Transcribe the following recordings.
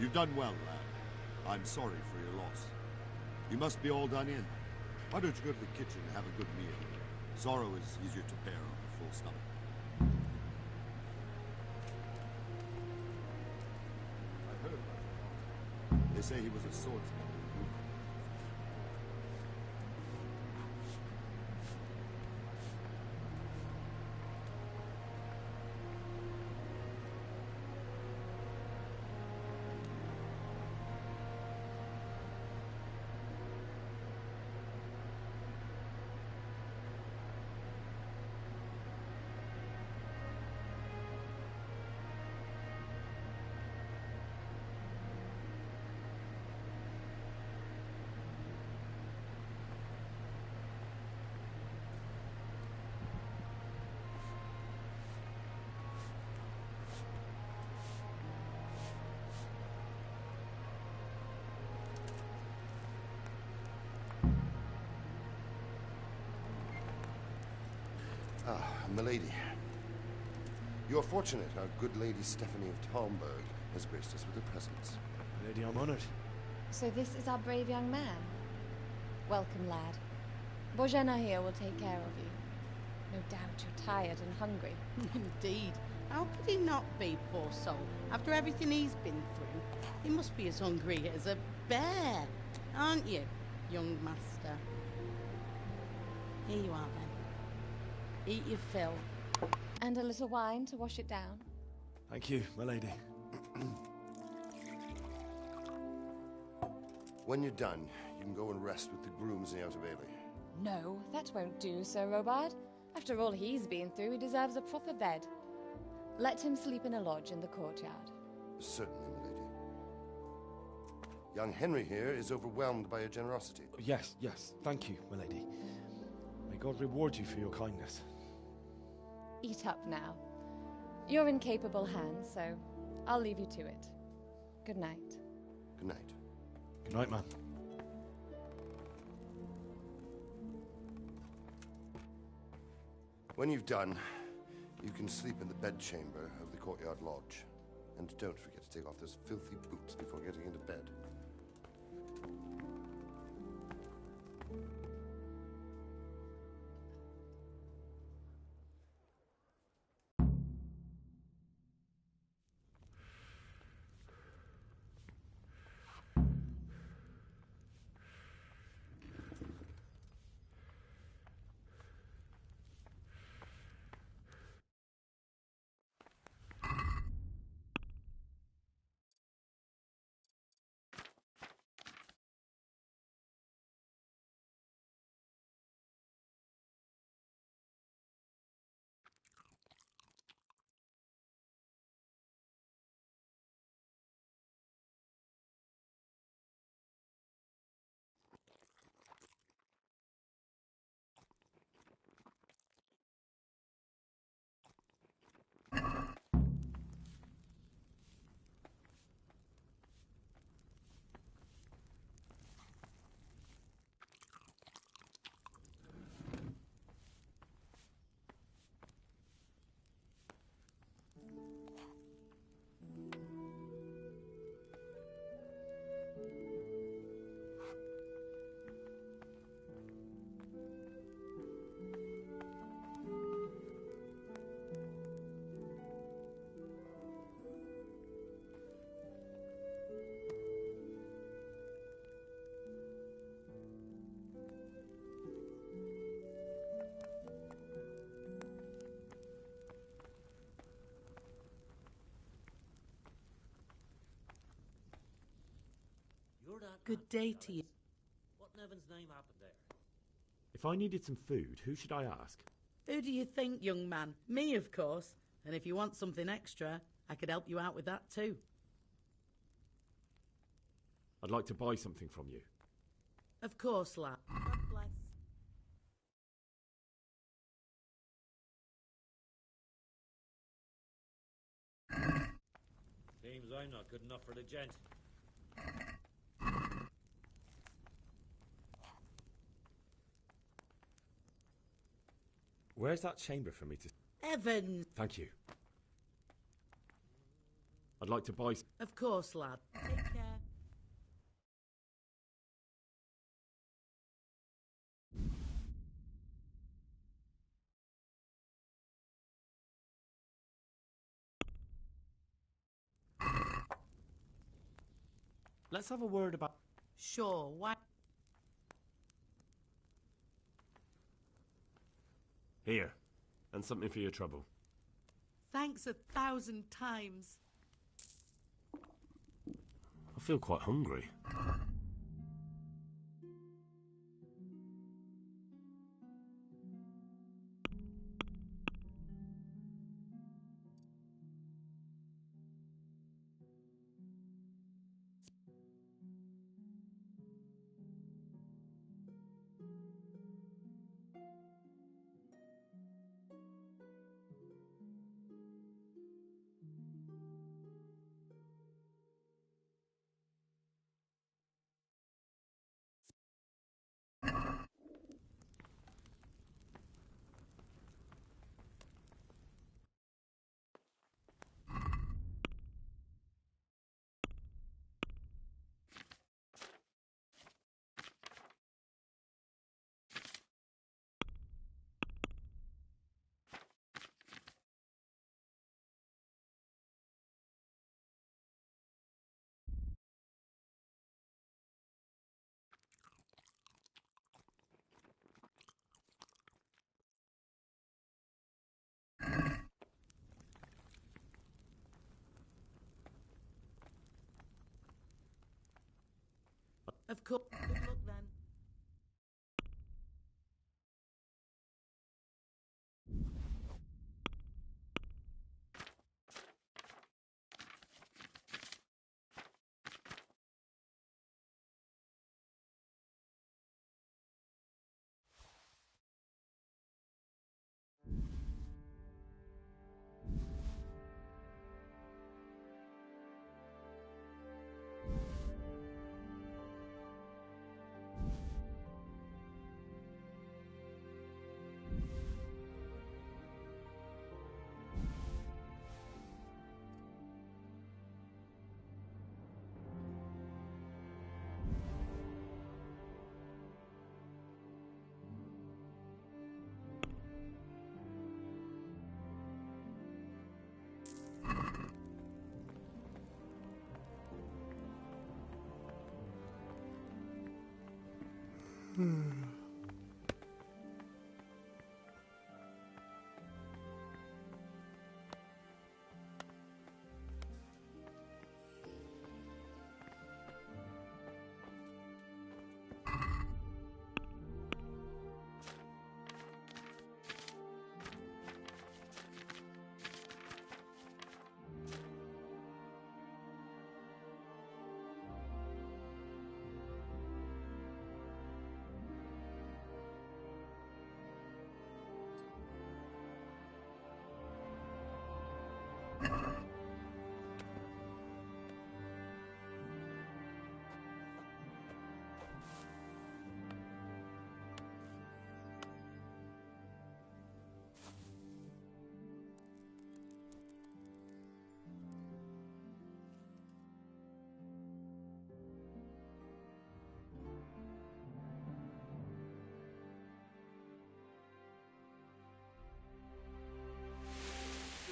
You've done well, lad. I'm sorry for your loss. You must be all done in. Why don't you go to the kitchen and have a good meal? Sorrow is easier to bear on a full stomach. I heard about your father. They say he was a swordsman. Ah, milady. You are fortunate our good lady Stephanie of Talmberg has graced us with her presence. Lady, I'm honored. So this is our brave young man. Welcome, lad. Bojena here will take care of you. No doubt you're tired and hungry. Indeed. How could he not be, poor soul? After everything he's been through, he must be as hungry as a bear. Aren't you, young master? Here you are, then. Eat your fill. And a little wine to wash it down. Thank you, my lady. When you're done, you can go and rest with the grooms in the Outer Bailey. No, that won't do, Sir Robard. After all he's been through, he deserves a proper bed. Let him sleep in a lodge in the courtyard. Certainly, milady. Young Henry here is overwhelmed by your generosity. Yes, thank you, my lady. May God reward you for your kindness. Eat up now. You're in capable hands, so I'll leave you to it. Good night. Good night. Good night, man. When you've done, you can sleep in the bedchamber of the courtyard lodge. And don't forget to take off those filthy boots before getting into bed. Good day to you. What in heaven's name happened there? If I needed some food, who should I ask? Who do you think, young man? Me, of course. And if you want something extra, I could help you out with that too. I'd like to buy something from you. Of course, lad. God bless. Seems I'm not good enough for the gent. Where's that chamber for me to... Evans! Thank you. I'd like to buy... Of course, lad. Take care. Let's have a word about... Sure, why? Here. And something for your trouble. Thanks 1,000 times. I feel quite hungry. Of course. Good luck then.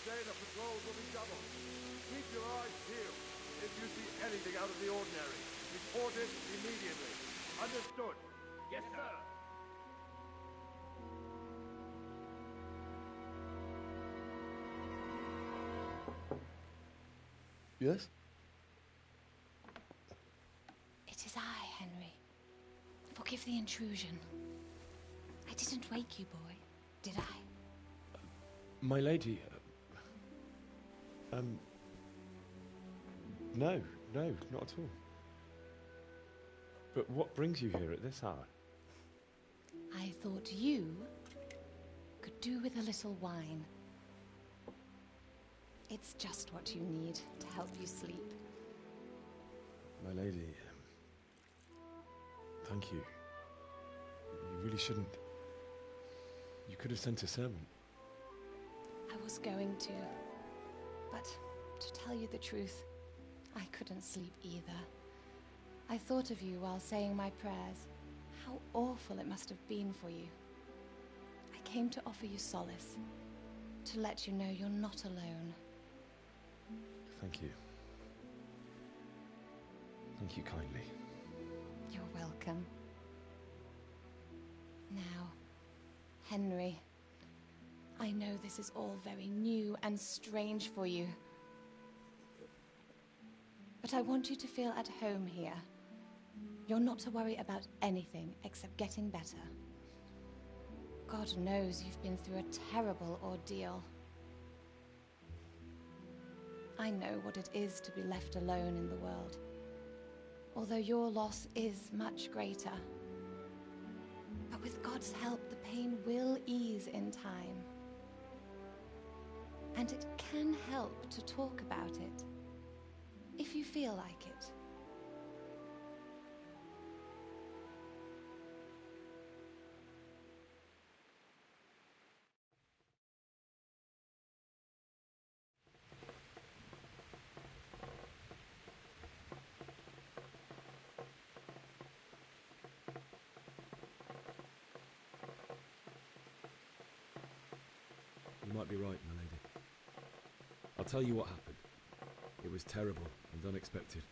Today the patrols will be doubled. Keep your eyes peeled. If you see anything out of the ordinary, report it immediately. Understood? Yes, sir. Yes? It is I, Henry. Forgive the intrusion. I didn't wake you, boy, did I? My lady... No, not at all. But what brings you here at this hour? I thought you could do with a little wine. It's just what you need to help you sleep. My lady, thank you. You really shouldn't. You could have sent a servant. I was going to, but To tell you the truth, I couldn't sleep either. I thought of you while saying my prayers. How awful it must have been for you. I came to offer you solace, to let you know you're not alone. Thank you. Thank you kindly. You're welcome. Now, Henry, I know this is all very new and strange for you. But I want you to feel at home here. You're not to worry about anything except getting better. God knows you've been through a terrible ordeal. I know what it is to be left alone in the world, although your loss is much greater. But with God's help, the pain will ease in time. And it can help to talk about it, if you feel like it. You might be right, my lady. I'll tell you what happened. It was terrible and unexpected.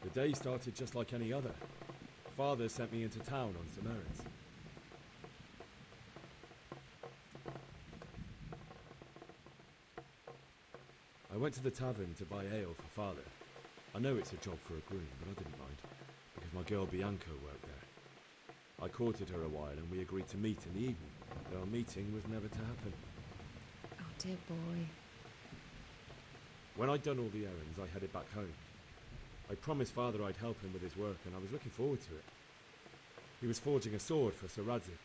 The day started just like any other. Father sent me into town on some errands. I went to the tavern to buy ale for Father. I know it's a job for a groom, but I didn't mind, because my girl Bianca worked there. I courted her a while and we agreed to meet in the evening, but our meeting was never to happen. Oh, dear boy. When I'd done all the errands, I headed back home. I promised Father I'd help him with his work, and I was looking forward to it. He was forging a sword for Sir Radzig.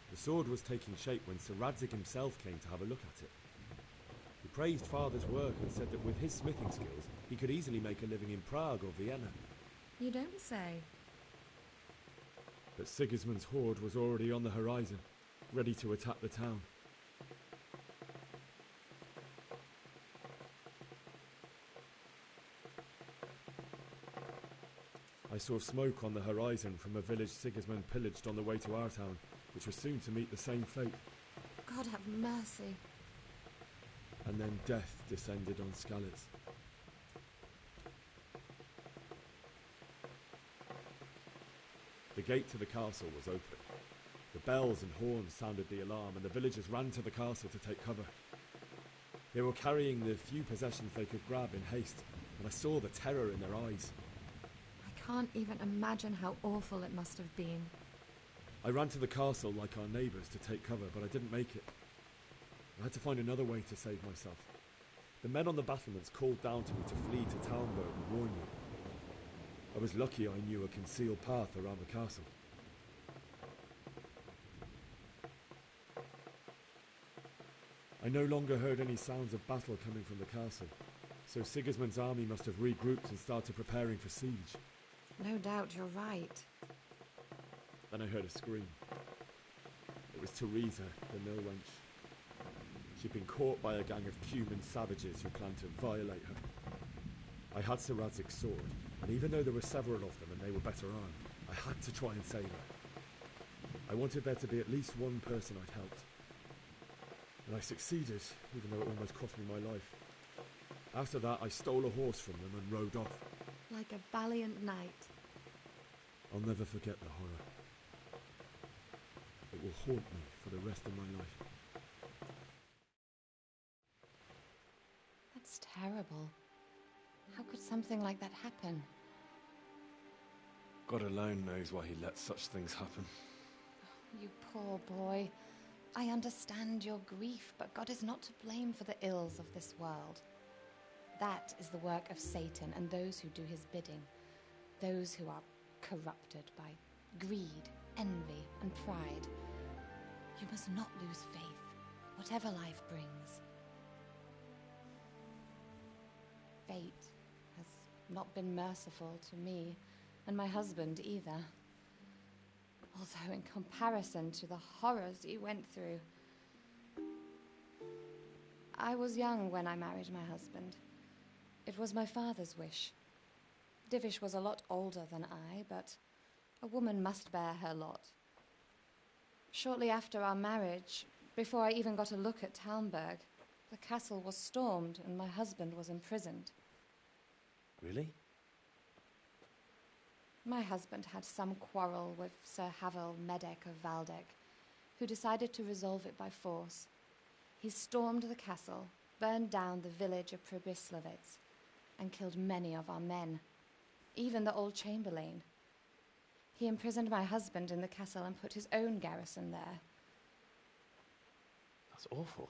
The sword was taking shape when Sir Radzig himself came to have a look at it. He praised Father's work and said that with his smithing skills, he could easily make a living in Prague or Vienna. You don't say. But Sigismund's horde was already on the horizon, ready to attack the town. I saw smoke on the horizon from a village Sigismund pillaged on the way to our town, which was soon to meet the same fate. God have mercy. And then death descended on Skalitz. The gate to the castle was open. The bells and horns sounded the alarm, and the villagers ran to the castle to take cover. They were carrying the few possessions they could grab in haste, and I saw the terror in their eyes. I can't even imagine how awful it must have been. I ran to the castle like our neighbours to take cover, but I didn't make it. I had to find another way to save myself. The men on the battlements called down to me to flee to Talmberg and warn you. I was lucky I knew a concealed path around the castle. I no longer heard any sounds of battle coming from the castle, so Sigismund's army must have regrouped and started preparing for siege. No doubt you're right. Then I heard a scream. It was Teresa, the mill wench. She'd been caught by a gang of Cuman savages who planned to violate her. I had Sir Radzig's sword, and even though there were several of them and they were better armed, I had to try and save her. I wanted there to be at least one person I'd helped. And I succeeded, even though it almost cost me my life. After that, I stole a horse from them and rode off. Like a valiant knight. I'll never forget the horror. It will haunt me for the rest of my life. That's terrible. How could something like that happen? God alone knows why he lets such things happen. You poor boy. I understand your grief, but God is not to blame for the ills of this world. That is the work of Satan and those who do his bidding. Those who are corrupted by greed, envy, and pride. You must not lose faith, whatever life brings. Fate has not been merciful to me, and my husband either. Although in comparison to the horrors you went through. I was young when I married my husband. It was my father's wish. Divish was a lot older than I, but a woman must bear her lot. Shortly after our marriage, before I even got a look at Talmberg, the castle was stormed and my husband was imprisoned. Really? My husband had some quarrel with Sir Havel Medek of Valdek, who decided to resolve it by force. He stormed the castle, burned down the village of Pribyslavitz, and killed many of our men, even the old chamberlain. He imprisoned my husband in the castle and put his own garrison there. That's awful.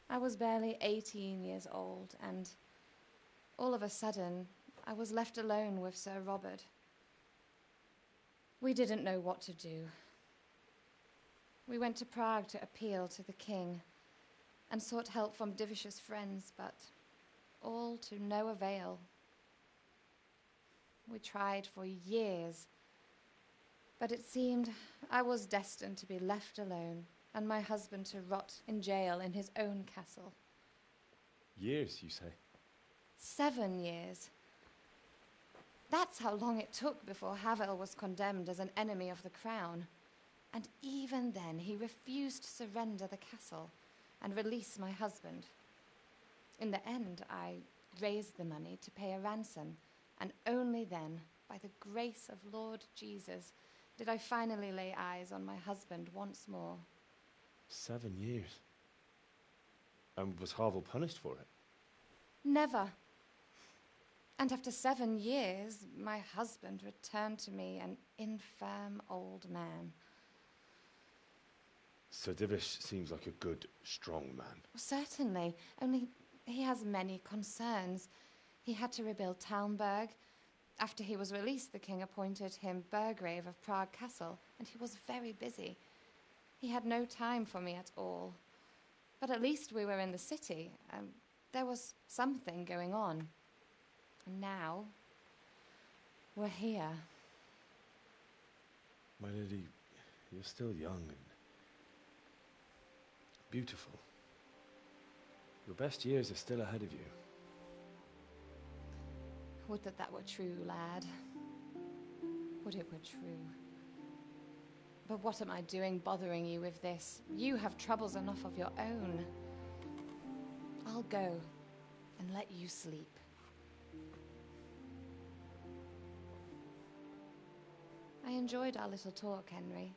I was barely 18 years old, and all of a sudden, I was left alone with Sir Robert. We didn't know what to do. We went to Prague to appeal to the king and sought help from Divish's friends, but all to no avail. We tried for years, but it seemed I was destined to be left alone and my husband to rot in jail in his own castle. Years, you say? 7 years. That's how long it took before Havel was condemned as an enemy of the crown. And even then, he refused to surrender the castle and release my husband. In the end, I raised the money to pay a ransom, and only then, by the grace of Lord Jesus, did I finally lay eyes on my husband once more. 7 years. And was Havel punished for it? Never. And after 7 years, my husband returned to me an infirm old man. Sir Divish seems like a good, strong man. Certainly, only he has many concerns. He had to rebuild Talmberg. After he was released, the king appointed him Burgrave of Prague Castle, and he was very busy. He had no time for me at all. But at least we were in the city, and there was something going on. And now, we're here. My lady, you're still young and beautiful. Your best years are still ahead of you. Would that that were true, lad. Would it were true. But what am I doing bothering you with this? You have troubles enough of your own. I'll go and let you sleep. I enjoyed our little talk, Henry.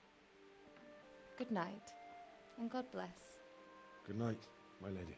Good night, and God bless. Good night, my lady.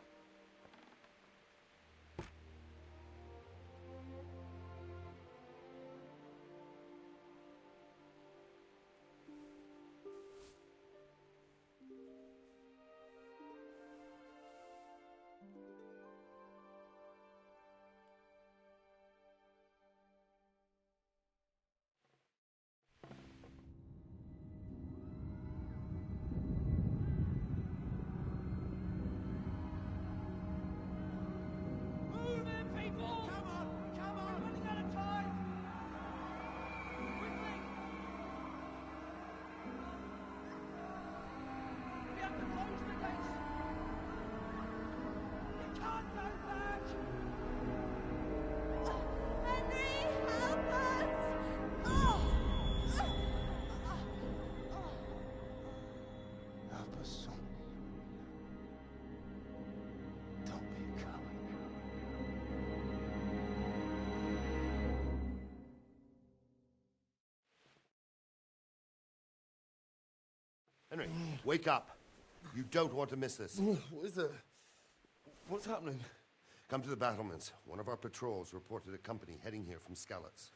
Henry, wake up. You don't want to miss this. What is it? What's happening? Come to the battlements. One of our patrols reported a company heading here from Skalitz.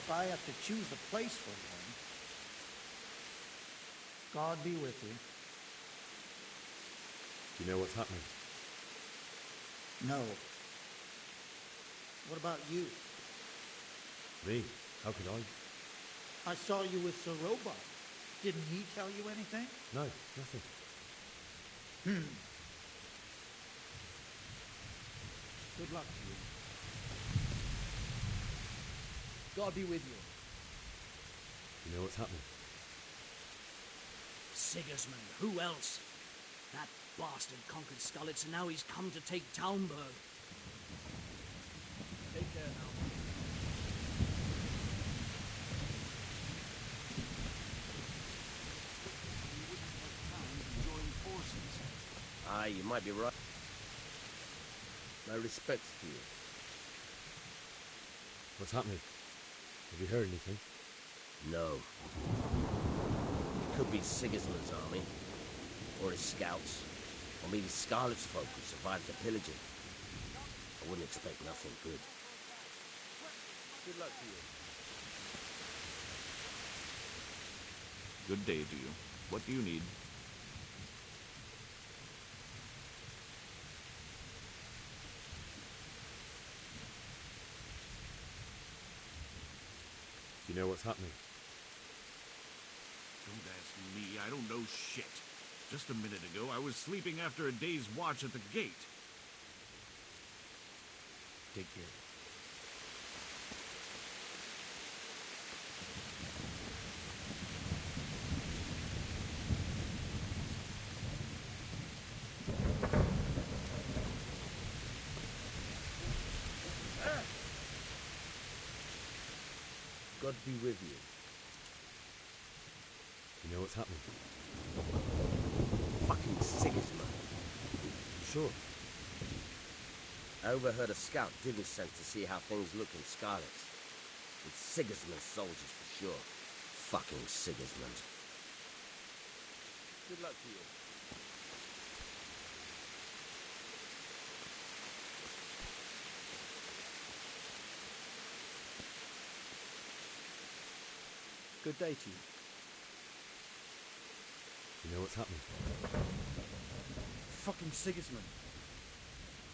if I have to choose a place for one. God be with you. Do you know what's happening? No. What about you? Me? How could I? I saw you with Sir Robot. Didn't he tell you anything? No, nothing. Good luck to you. God be with you. You know what's happening? Sigismund, who else? That bastard conquered Skalitz, and now he's come to take Talmberg. Take care now. You wouldn't have time to join forces. Aye, you might be right. My respects to you. What's happening? Have you heard anything? No. It could be Sigismund's army, or his scouts, or maybe Scarlet's folk who survived the pillaging. I wouldn't expect nothing good. Good luck to you. Good day to you. What do you need? Do you know what's happening? Don't ask me. I don't know shit. Just a minute ago, I was sleeping after a day's watch at the gate. Take care. God be with you. You know what's happening? Fucking Sigismund. You sure? I overheard a scout Divish sent to see how things look in Skalitz. It's Sigismund's soldiers for sure. Fucking Sigismund. Good luck to you. Good day to you. You know what's happening? Fucking Sigismund.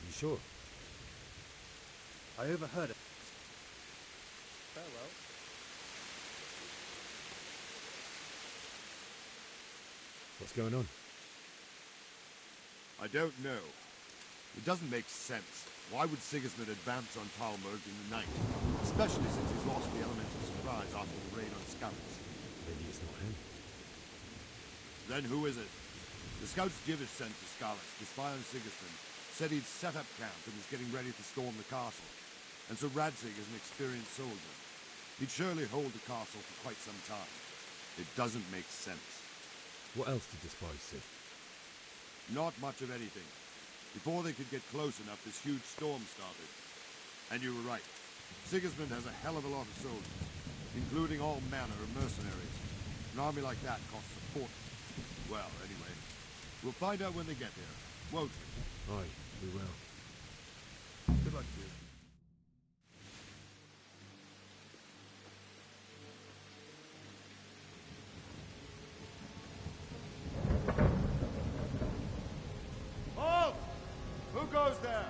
You sure? I overheard it. Farewell. What's going on? I don't know. It doesn't make sense. Why would Sigismund advance on Talmberg in the night? Especially since he's lost the element of surprise after the raid on Skalitz. Maybe it's not him. Then who is it? The scouts Divish sent to Skalitz to spy on Sigismund said he'd set up camp and was getting ready to storm the castle. And so Radzig is an experienced soldier. He'd surely hold the castle for quite some time. It doesn't make sense. What else did the spies see? Not much of anything. Before they could get close enough, this huge storm started. And you were right. Sigismund has a hell of a lot of soldiers, including all manner of mercenaries. An army like that costs a fortune. Well, anyway, we'll find out when they get here, won't we? Aye, we will. Good luck to you. Halt! Who goes there?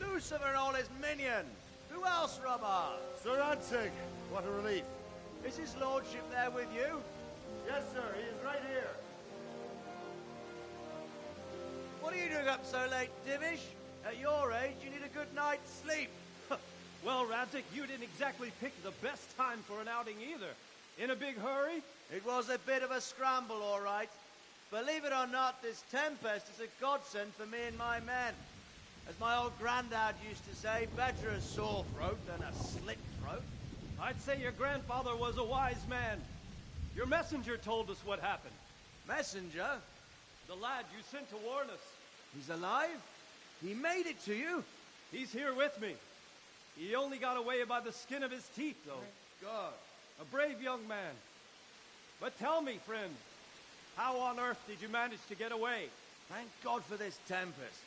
Lucifer and all his minions! Who else, Robert? Sir Radzig! What a relief. Is his lordship there with you? Yes, sir. He is right here. What are you doing up so late, Divish? At your age, you need a good night's sleep. Well, Radzig, you didn't exactly pick the best time for an outing either. In a big hurry? It was a bit of a scramble, all right. Believe it or not, this tempest is a godsend for me and my men. As my old granddad used to say, better a sore throat than a slit throat. I'd say your grandfather was a wise man. Your messenger told us what happened. Messenger? The lad you sent to warn us. He's alive? He made it to you? He's here with me. He only got away by the skin of his teeth, though. Thank God. A brave young man. But tell me, friend, how on earth did you manage to get away? Thank God for this tempest.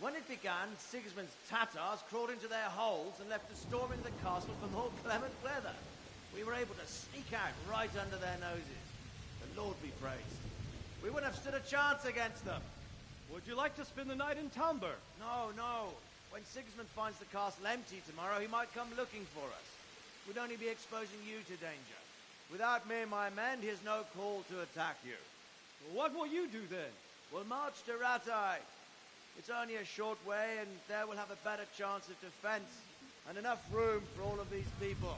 When it began, Sigismund's Tatars crawled into their holes and left a storm in the castle for more clement weather. We were able to sneak out right under their noses. The Lord be praised. We wouldn't have stood a chance against them. Would you like to spend the night in Talmberg? No, no. When Sigismund finds the castle empty tomorrow, he might come looking for us. We'd only be exposing you to danger. Without me and my men, he has no call to attack you. Well, what will you do then? We'll march to Rattay. It's only a short way, and there we'll have a better chance of defense, and enough room for all of these people.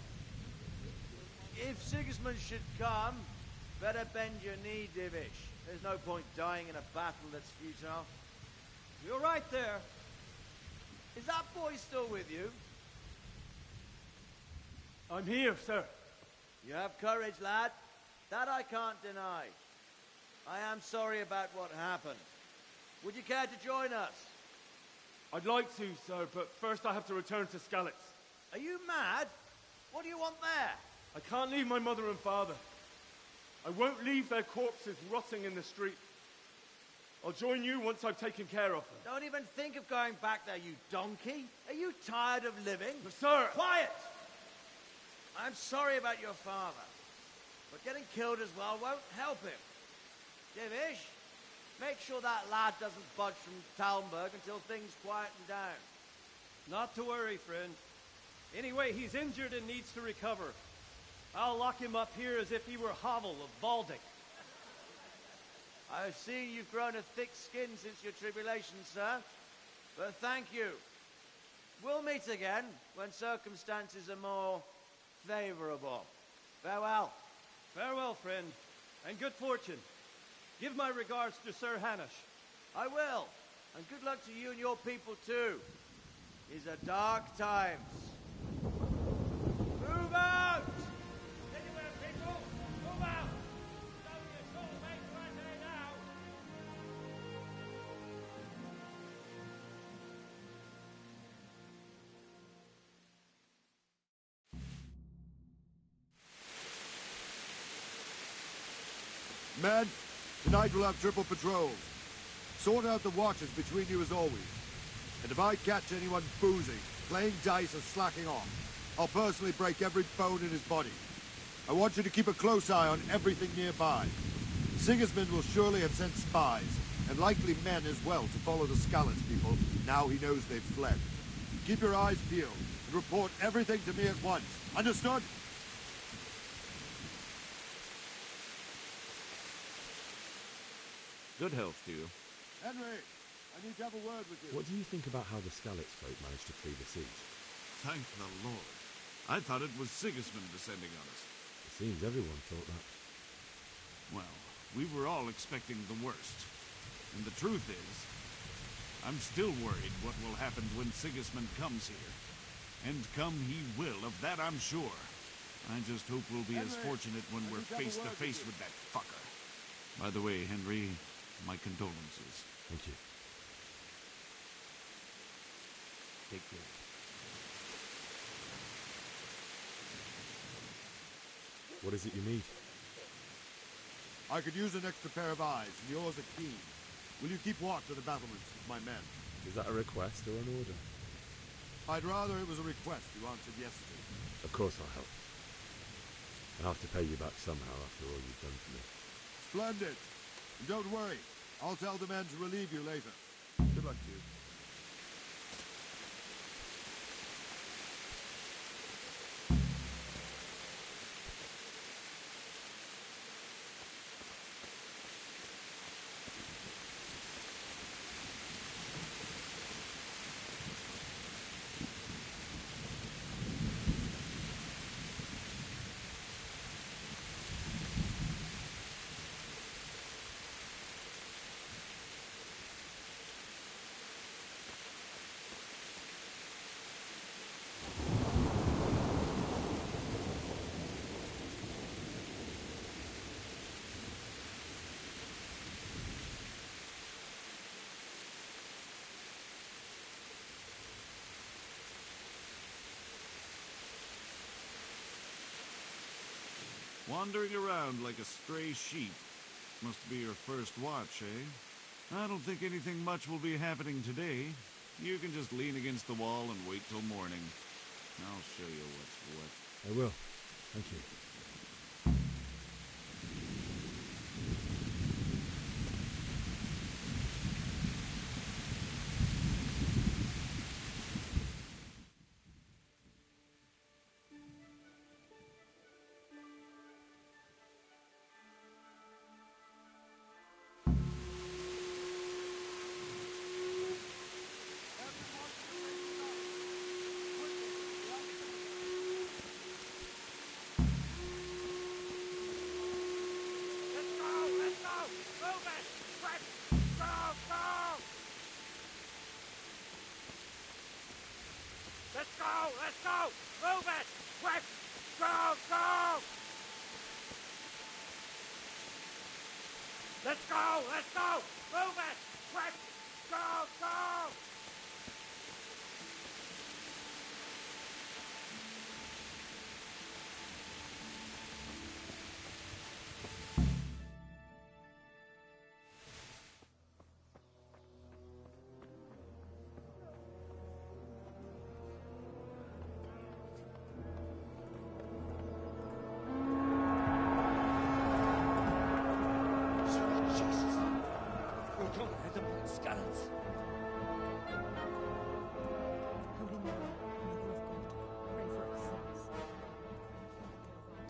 If Sigismund should come, better bend your knee, Divish. There's no point dying in a battle that's futile. You're right there. Is that boy still with you? I'm here, sir. You have courage, lad. That I can't deny. I am sorry about what happened. Would you care to join us? I'd like to, sir, but first I have to return to Skalitz. Are you mad? What do you want there? I can't leave my mother and father. I won't leave their corpses rotting in the street. I'll join you once I've taken care of them. Don't even think of going back there, you donkey. Are you tired of living? But, sir! Quiet! I'm sorry about your father, but getting killed as well won't help him. Divish, make sure that lad doesn't budge from Talmberg until things quieten down. Not to worry, friend. Anyway, he's injured and needs to recover. I'll lock him up here as if he were Havel of Valdic. I've seen you've grown a thick skin since your tribulation, sir. But thank you. We'll meet again when circumstances are more favorable. Farewell. Farewell, friend, and good fortune. Give my regards to Sir Hanush. I will. And good luck to you and your people, too. These are dark times. Move out! Anywhere, people! Move out! Don't get all made right there now! Men, tonight we'll have triple patrols. Sort out the watches between you as always. And if I catch anyone boozing, playing dice, or slacking off, I'll personally break every bone in his body. I want you to keep a close eye on everything nearby. Sigismund will surely have sent spies, and likely men as well, to follow the Skalitz people, now he knows they've fled. Keep your eyes peeled, and report everything to me at once. Understood? Good health to you. Henry, I need to have a word with you. What do you think about how the Skalitz folk managed to flee the siege? Thank the Lord. I thought it was Sigismund descending on us. It seems everyone thought that. Well, we were all expecting the worst. And the truth is, I'm still worried what will happen when Sigismund comes here. And come he will, of that I'm sure. I just hope we'll be as fortunate when we're face to face with that fucker. By the way, Henry, my condolences. Thank you. Take care. What is it you need? I could use an extra pair of eyes, and yours are keen. Will you keep watch of the battlements with my men? Is that a request or an order? I'd rather it was a request you answered yesterday. Of course I'll help. I'll have to pay you back somehow after all you've done for me. Splendid. And don't worry. I'll tell the men to relieve you later. Good luck to you. Wandering around like a stray sheep. Must be your first watch, eh? I don't think anything much will be happening today. You can just lean against the wall and wait till morning. I'll show you what's what. I will. Thank you.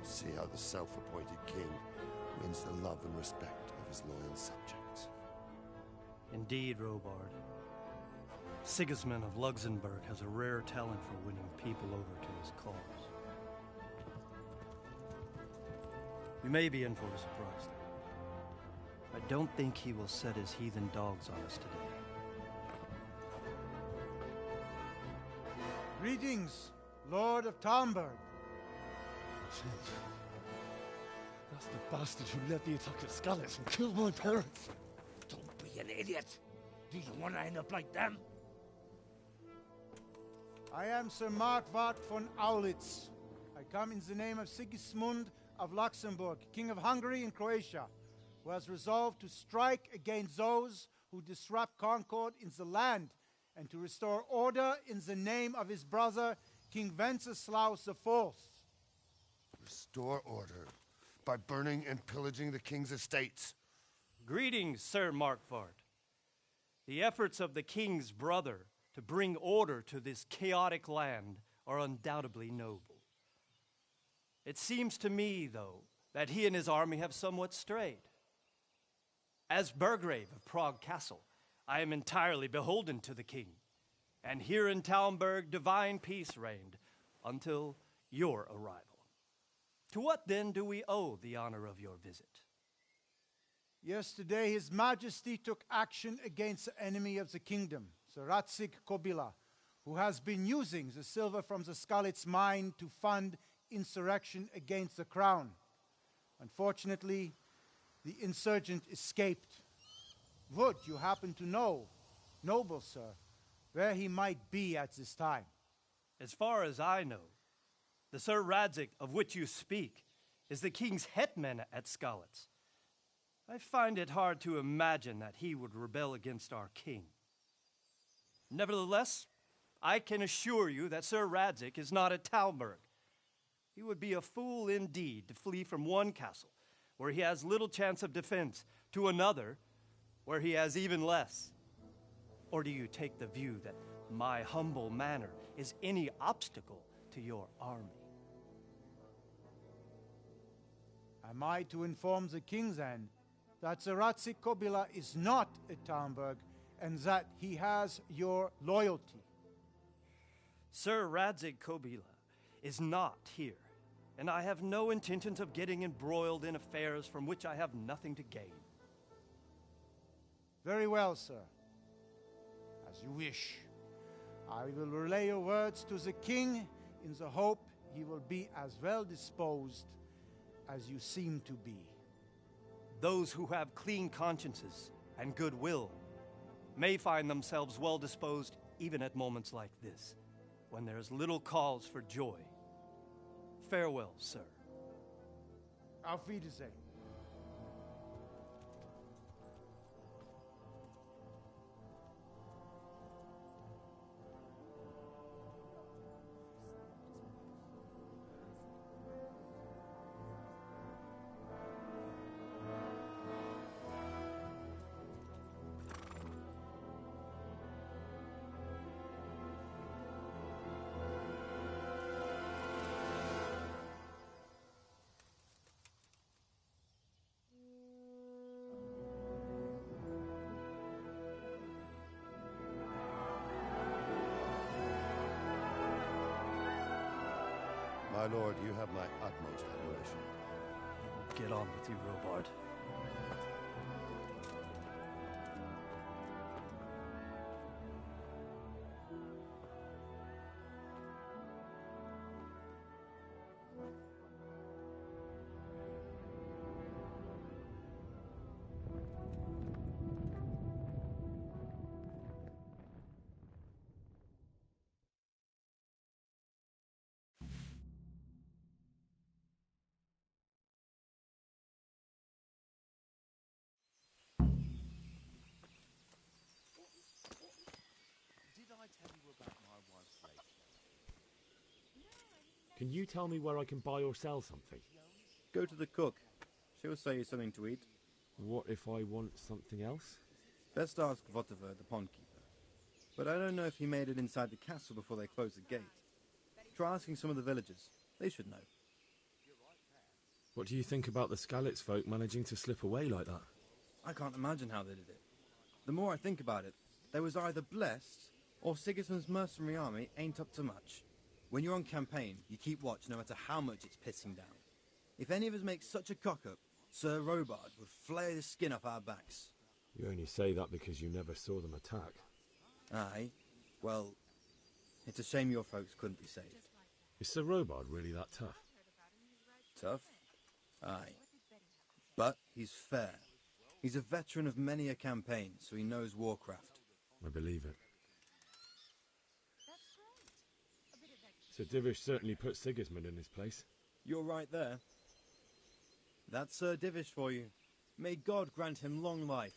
See how the self-appointed king wins the love and respect of his loyal subjects. Indeed, Robard. Sigismund of Luxembourg has a rare talent for winning people over to his cause. You may be in for a surprise, though. I don't think he will set his heathen dogs on us today. Greetings, Lord of Talmberg. That's the bastard who led the attack at Skalitz and killed my parents. Don't be an idiot. Do you want to end up like them? I am Sir Markvart von Aulitz. I come in the name of Sigismund of Luxembourg, King of Hungary and Croatia, who has resolved to strike against those who disrupt concord in the land and to restore order in the name of his brother, King Wenceslaus IV. Restore order by burning and pillaging the king's estates. Greetings, Sir Markvart. The efforts of the king's brother to bring order to this chaotic land are undoubtedly noble. It seems to me, though, that he and his army have somewhat strayed. As Burgrave of Prague Castle, I am entirely beholden to the king, and here in Talmberg divine peace reigned until your arrival. To what then do we owe the honor of your visit? Yesterday, His Majesty took action against the enemy of the kingdom, Sir Radzig Kobyla, who has been using the silver from the Skalitz mine to fund insurrection against the crown. Unfortunately, the insurgent escaped. Would you happen to know, noble sir, where he might be at this time? As far as I know, the Sir Radzig of which you speak is the king's hetman at Skalitz. I find it hard to imagine that he would rebel against our king. Nevertheless, I can assure you that Sir Radzig is not at Talmberg. He would be a fool indeed to flee from one castle, where he has little chance of defense, to another, where he has even less. Or do you take the view that my humble manner is any obstacle to your army? Am I to inform the king then that Sir Radzig Kobyla is not at Talmberg and that he has your loyalty? Sir Radzig Kobyla is not here, and I have no intentions of getting embroiled in affairs from which I have nothing to gain. Very well, sir. As you wish. I will relay your words to the king in the hope he will be as well disposed as you seem to be. Those who have clean consciences and goodwill may find themselves well disposed even at moments like this, when there is little cause for joy. Farewell, sir. Auf Wiedersehen. My lord, you have my utmost admiration. Get on with you, Robard. Can you tell me where I can buy or sell something? Go to the cook. She'll sell you something to eat. What if I want something else? Best ask Votiver, the pond keeper. But I don't know if he made it inside the castle before they closed the gate. Try asking some of the villagers. They should know. What do you think about the Skalitz folk managing to slip away like that? I can't imagine how they did it. The more I think about it, they was either blessed, or Sigismund's mercenary army ain't up to much. When you're on campaign, you keep watch no matter how much it's pissing down. If any of us make such a cock-up, Sir Robard would flay the skin off our backs. You only say that because you never saw them attack. Aye. Well, it's a shame your folks couldn't be saved. Is Sir Robard really that tough? Tough? Aye. But he's fair. He's a veteran of many a campaign, so he knows warcraft. I believe it. Sir Divish certainly put Sigismund in his place. You're right there. That's Sir Divish for you. May God grant him long life.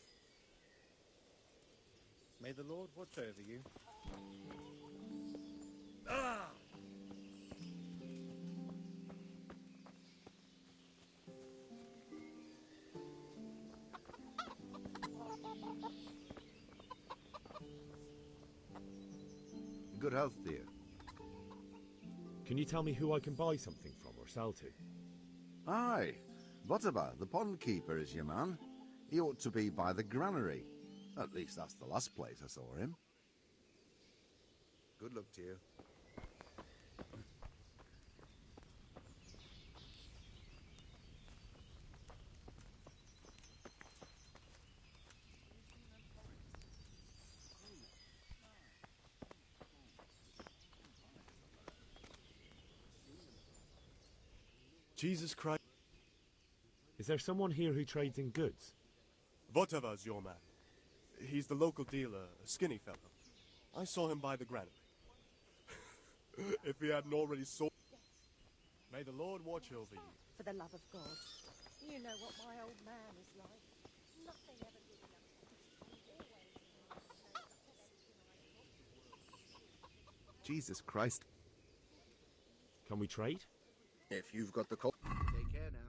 May the Lord watch over you. Ah! Good health, dear. Can you tell me who I can buy something from or sell to? Aye. Votiver, the pond keeper, is your man. He ought to be by the granary. At least that's the last place I saw him. Good luck to you. Jesus Christ. Is there someone here who trades in goods? Votiver's your man. He's the local dealer, a skinny fellow. I saw him by the granary. If he hadn't already sold... May the Lord watch over you. For the love of God. You know what my old man is like. Nothing ever good enough. Jesus Christ. Can we trade? If you've got the call. Take care now.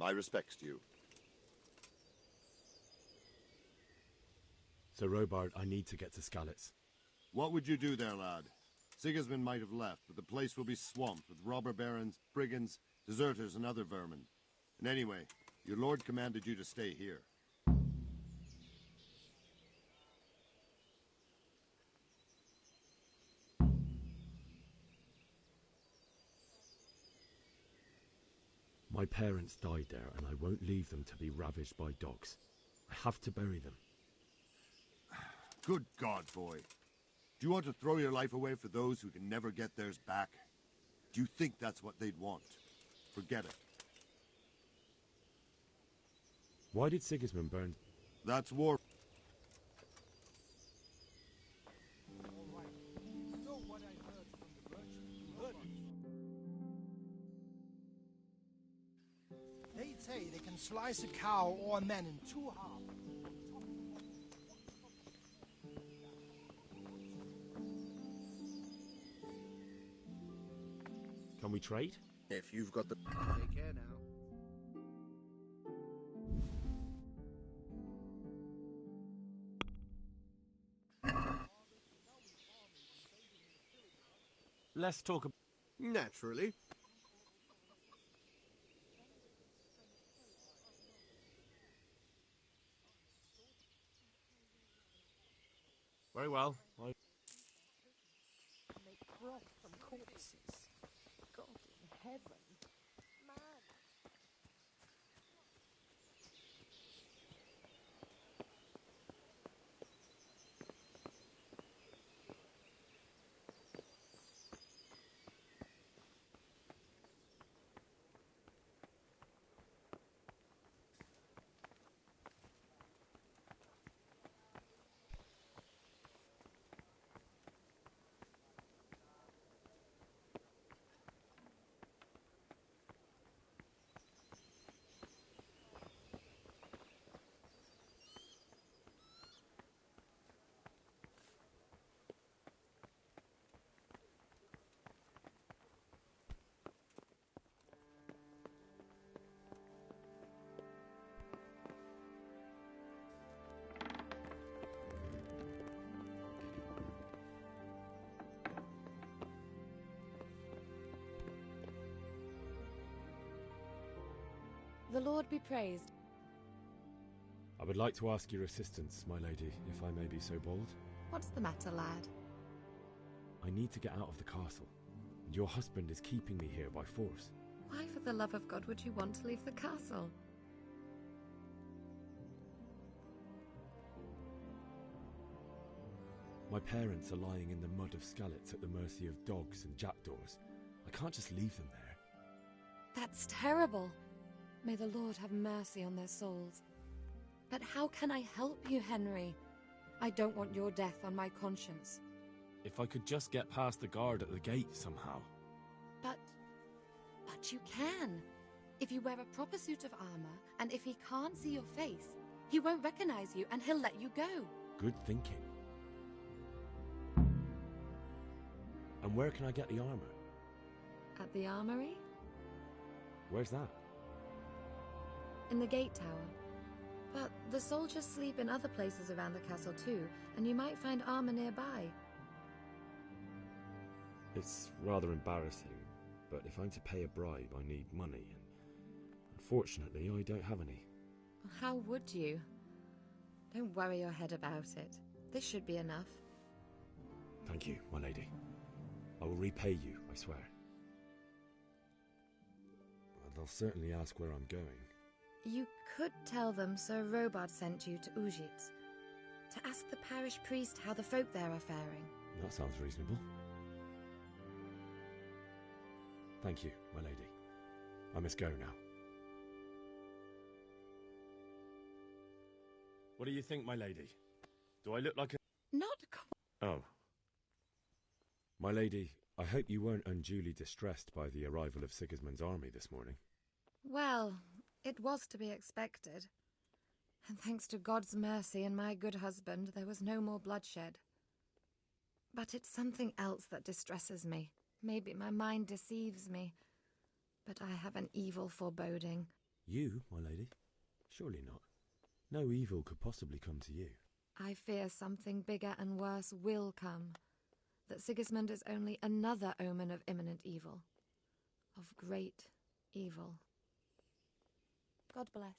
My respects to you. Sir Robard, I need to get to Skalitz. What would you do there, lad? Sigismund might have left, but the place will be swamped with robber barons, brigands, deserters, and other vermin. And anyway, your lord commanded you to stay here. My parents died there, and I won't leave them to be ravaged by dogs. I have to bury them. Good God, boy. Do you want to throw your life away for those who can never get theirs back? Do you think that's what they'd want? Forget it. Why did Sigismund burn? That's war. They say they can slice a cow or a man in two halves. Can we trade? If you've got the... Take care now. Let's talk about... Naturally. Very well. Make broth from corpses. God in heaven. Man. The Lord be praised. I would like to ask your assistance, my lady, if I may be so bold. What's the matter, lad? I need to get out of the castle, and your husband is keeping me here by force. Why, for the love of God, would you want to leave the castle? My parents are lying in the mud of Skalitz at the mercy of dogs and jackdaws. I can't just leave them there. That's terrible. May the Lord have mercy on their souls. But how can I help you, Henry? I don't want your death on my conscience. If I could just get past the guard at the gate somehow. But you can. If you wear a proper suit of armor, and if he can't see your face, he won't recognize you and he'll let you go. Good thinking. And where can I get the armor? At the armory? Where's that? In the gate tower. But the soldiers sleep in other places around the castle too, and you might find armor nearby. It's rather embarrassing, but if I'm to pay a bribe, I need money, and unfortunately, I don't have any. How would you? Don't worry your head about it. This should be enough. Thank you, my lady. I will repay you, I swear. They'll certainly ask where I'm going. You could tell them Sir Robard sent you to Ujitz, to ask the parish priest how the folk there are faring. That sounds reasonable. Thank you, my lady. I must go now. What do you think, my lady? Do I look like a... Not quite. Oh. My lady, I hope you weren't unduly distressed by the arrival of Sigismund's army this morning. Well, it was to be expected. And thanks to God's mercy and my good husband, there was no more bloodshed. But it's something else that distresses me. Maybe my mind deceives me. But I have an evil foreboding. You, my lady? Surely not. No evil could possibly come to you. I fear something bigger and worse will come. That Sigismund is only another omen of imminent evil. Of great evil. God bless.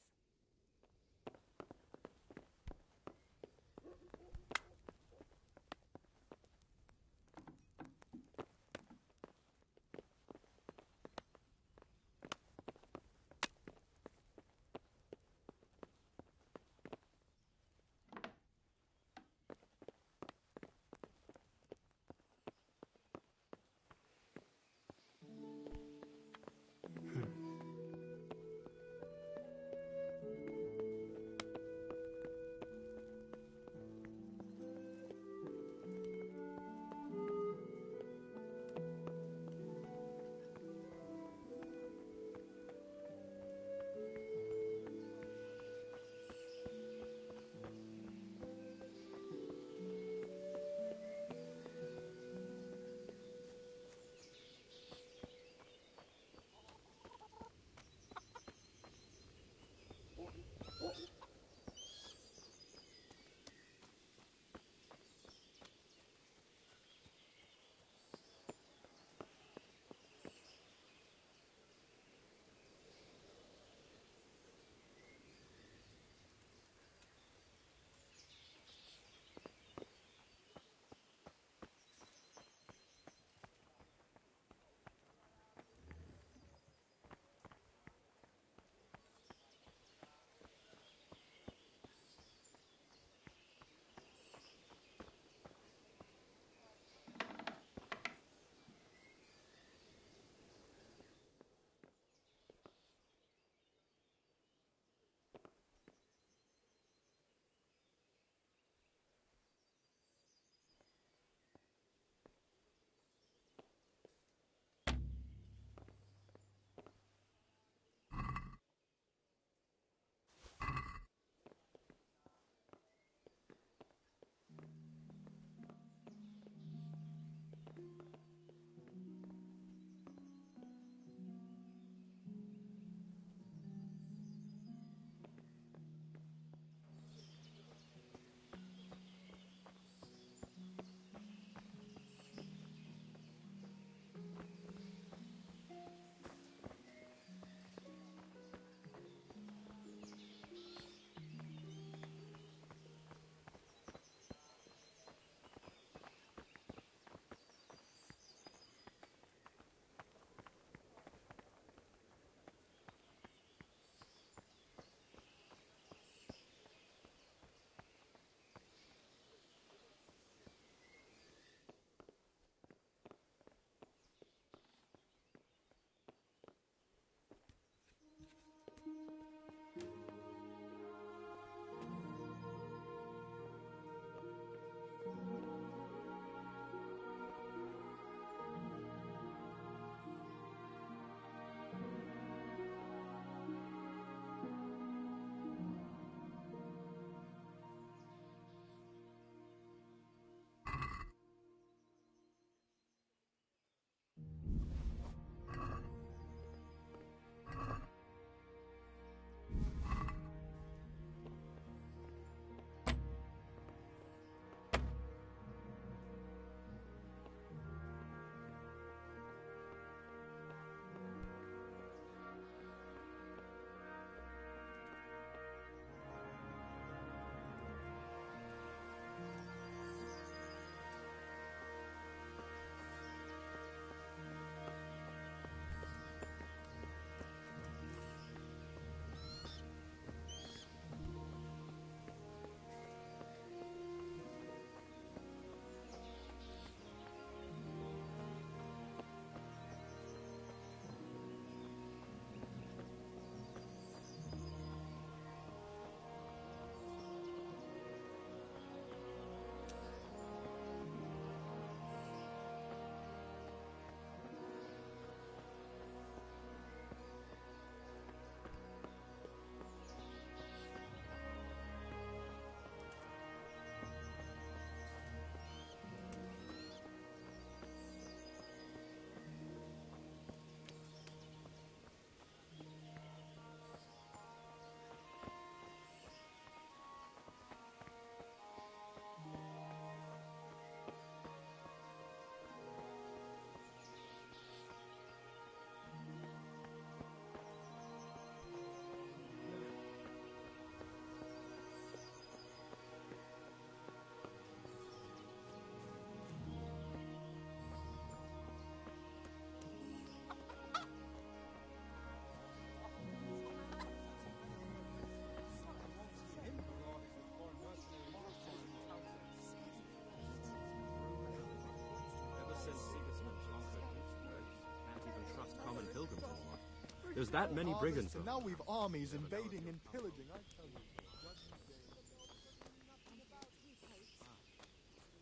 There's that many brigands. And now we've armies invading and pillaging. I tell you.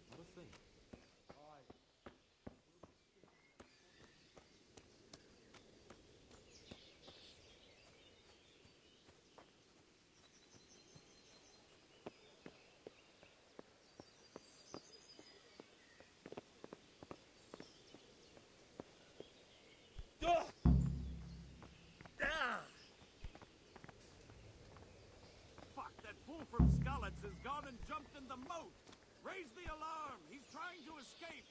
What a thing. Fuck, that fool from Skalitz has gone and jumped in the moat! Raise the alarm! He's trying to escape!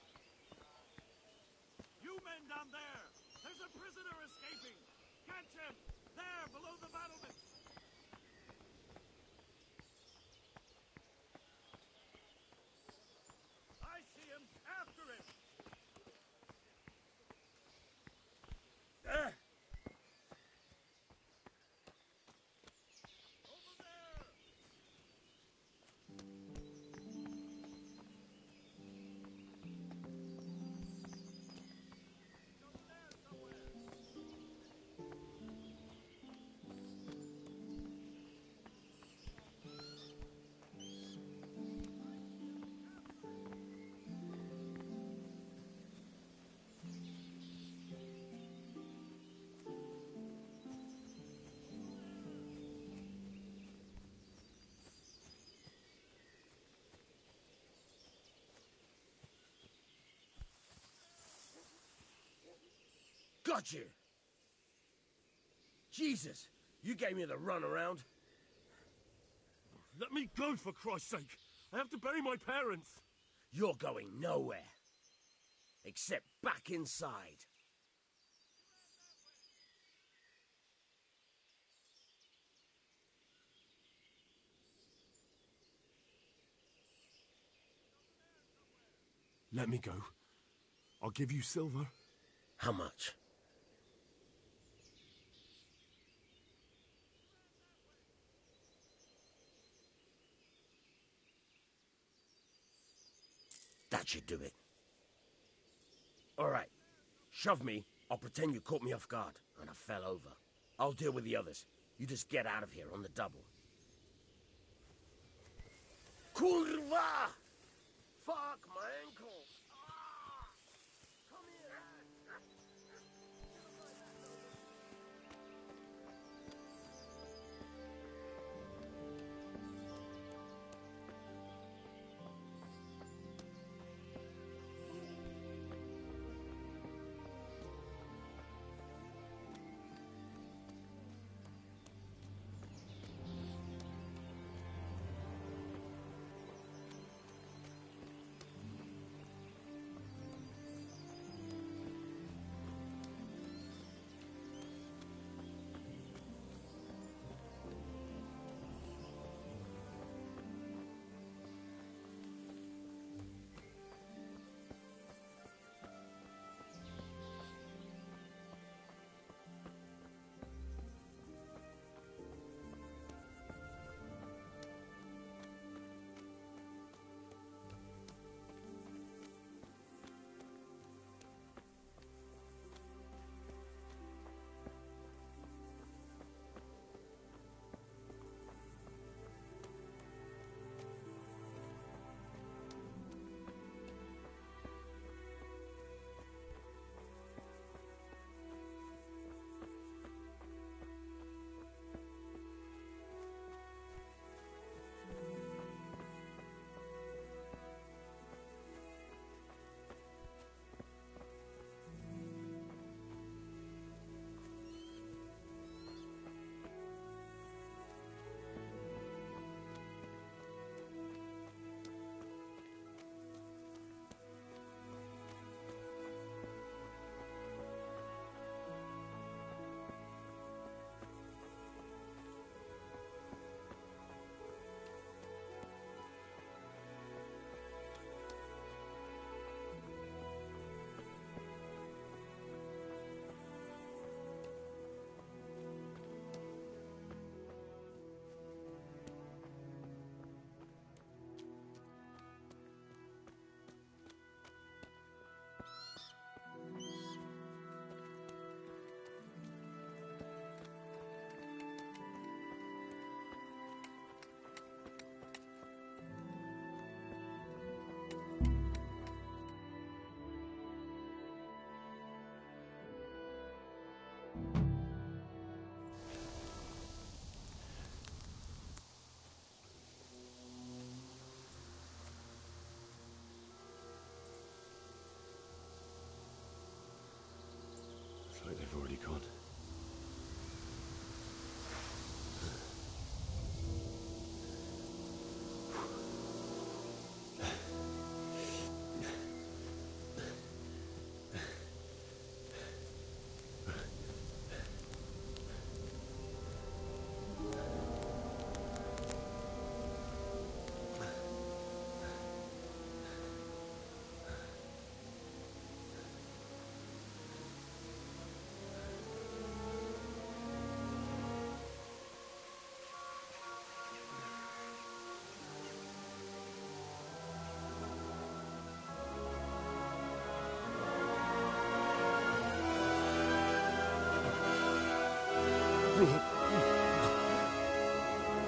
You men down there! There's a prisoner escaping! Catch him! There, below the battlements! I see him! After him! Got you! Jesus, you gave me the runaround. Let me go, for Christ's sake! I have to bury my parents! You're going nowhere. Except back inside. Let me go. I'll give you silver. How much? That should do it. All right. Shove me. I'll pretend you caught me off guard, and I fell over. I'll deal with the others. You just get out of here on the double. Kurva! Fuck my ankle! Come here!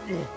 Jesus.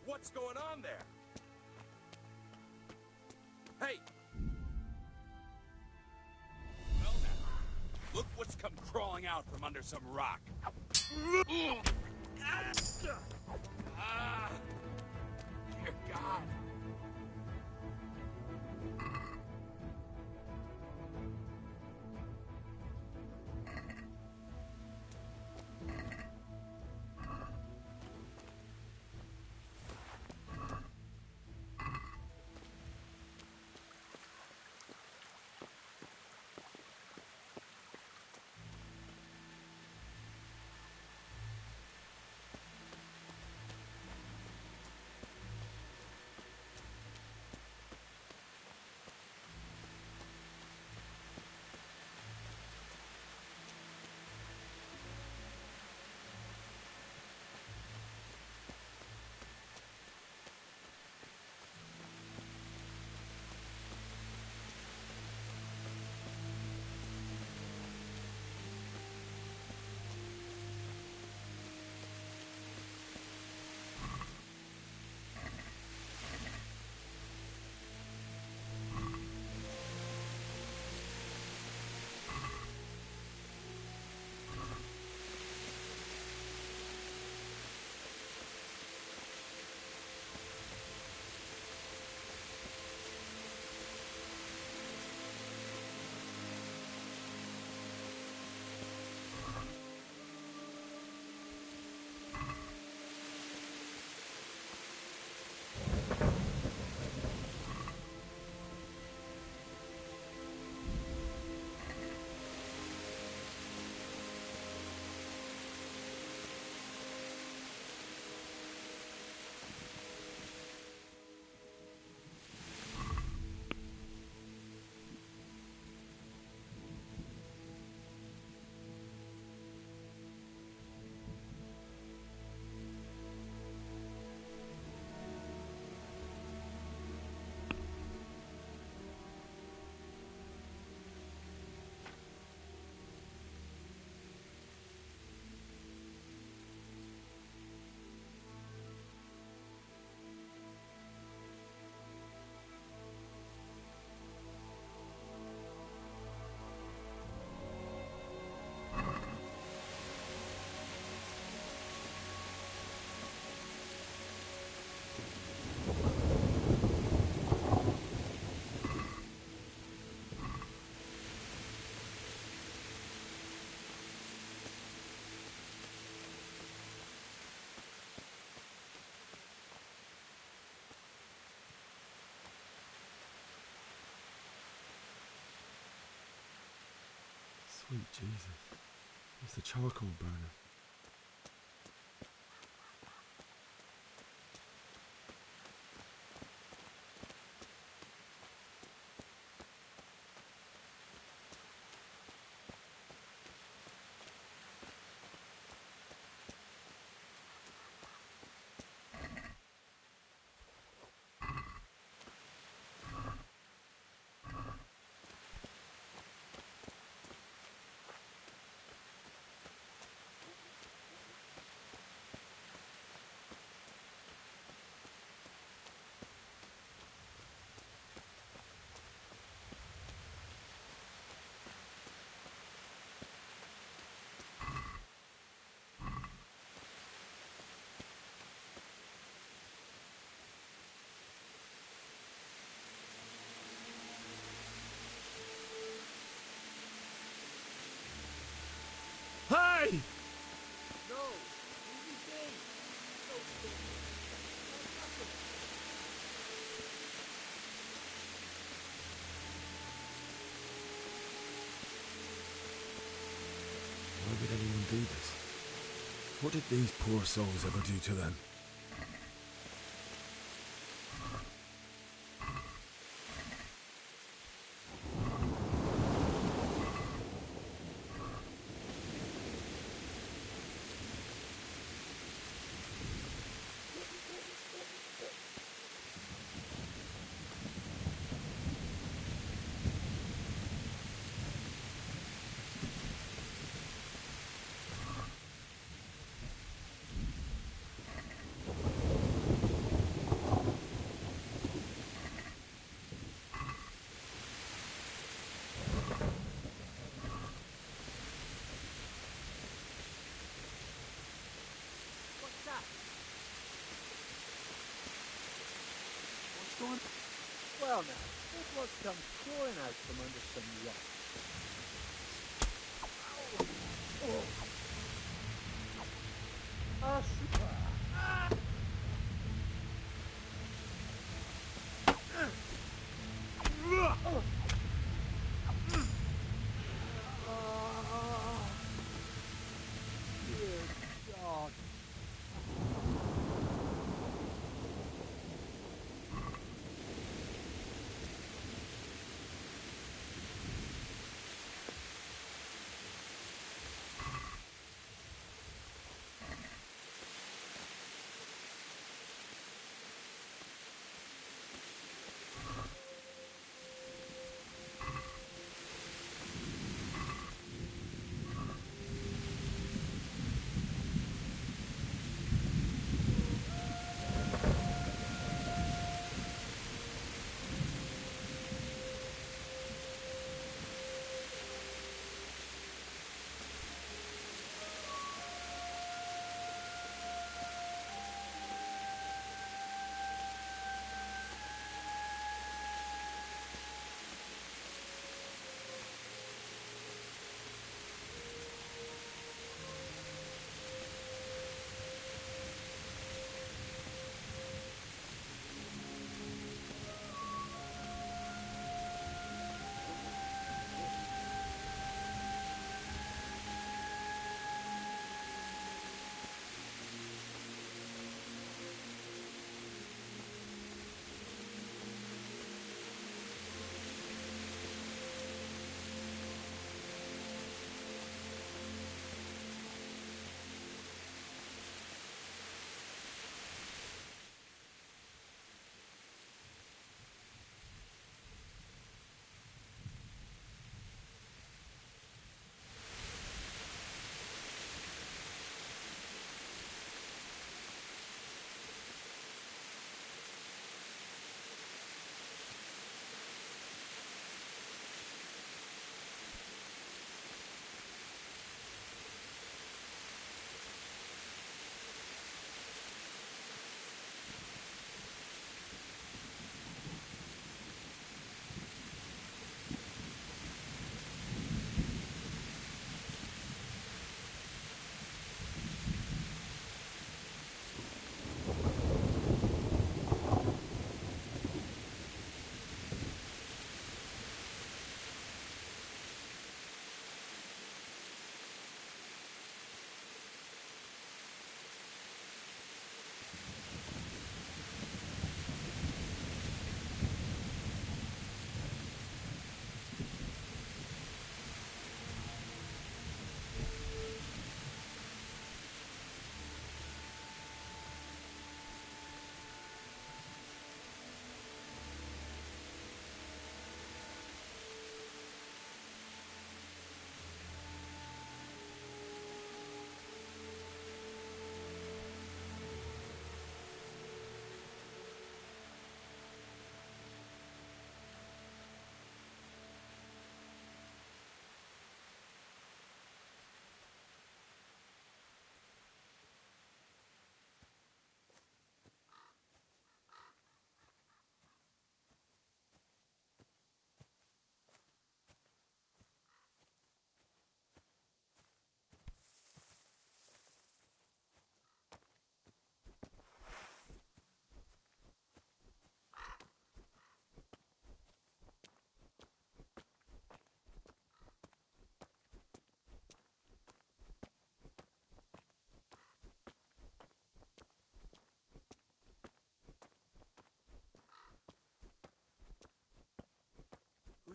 What's going on there? Hey! Well now, look what's come crawling out from under some rock. Ah! Dear God. Sweet Jesus. It's the charcoal burner. What did these poor souls ever do to them? Well now, it was come crawling out from under some rock. Dear God.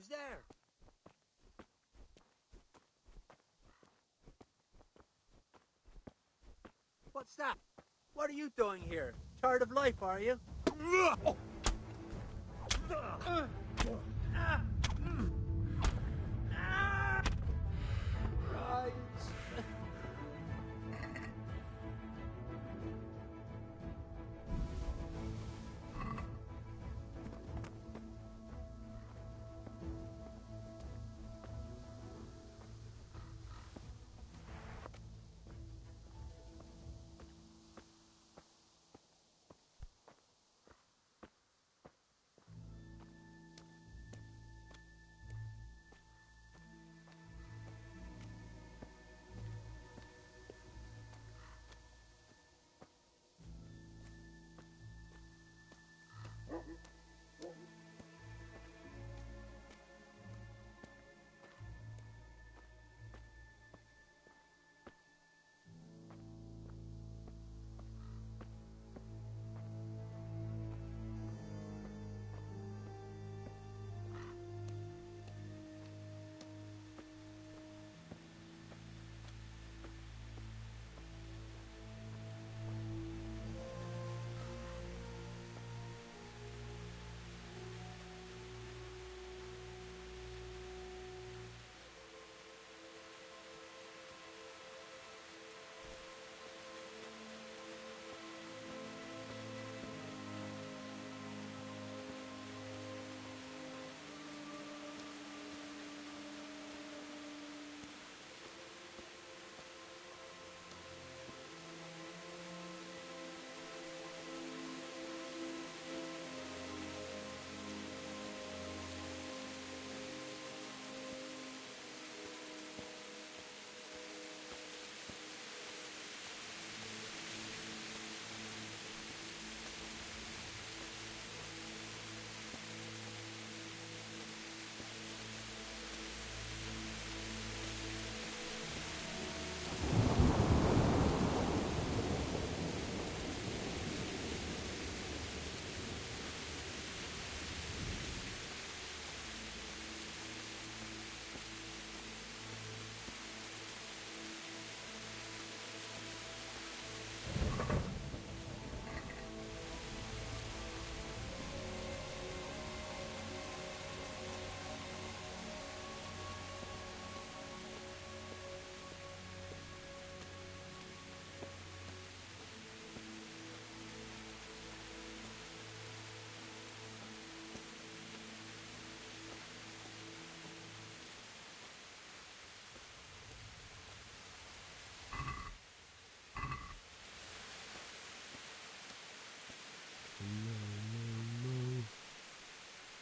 Who's there? What's that? What are you doing here? Tired of life, are you?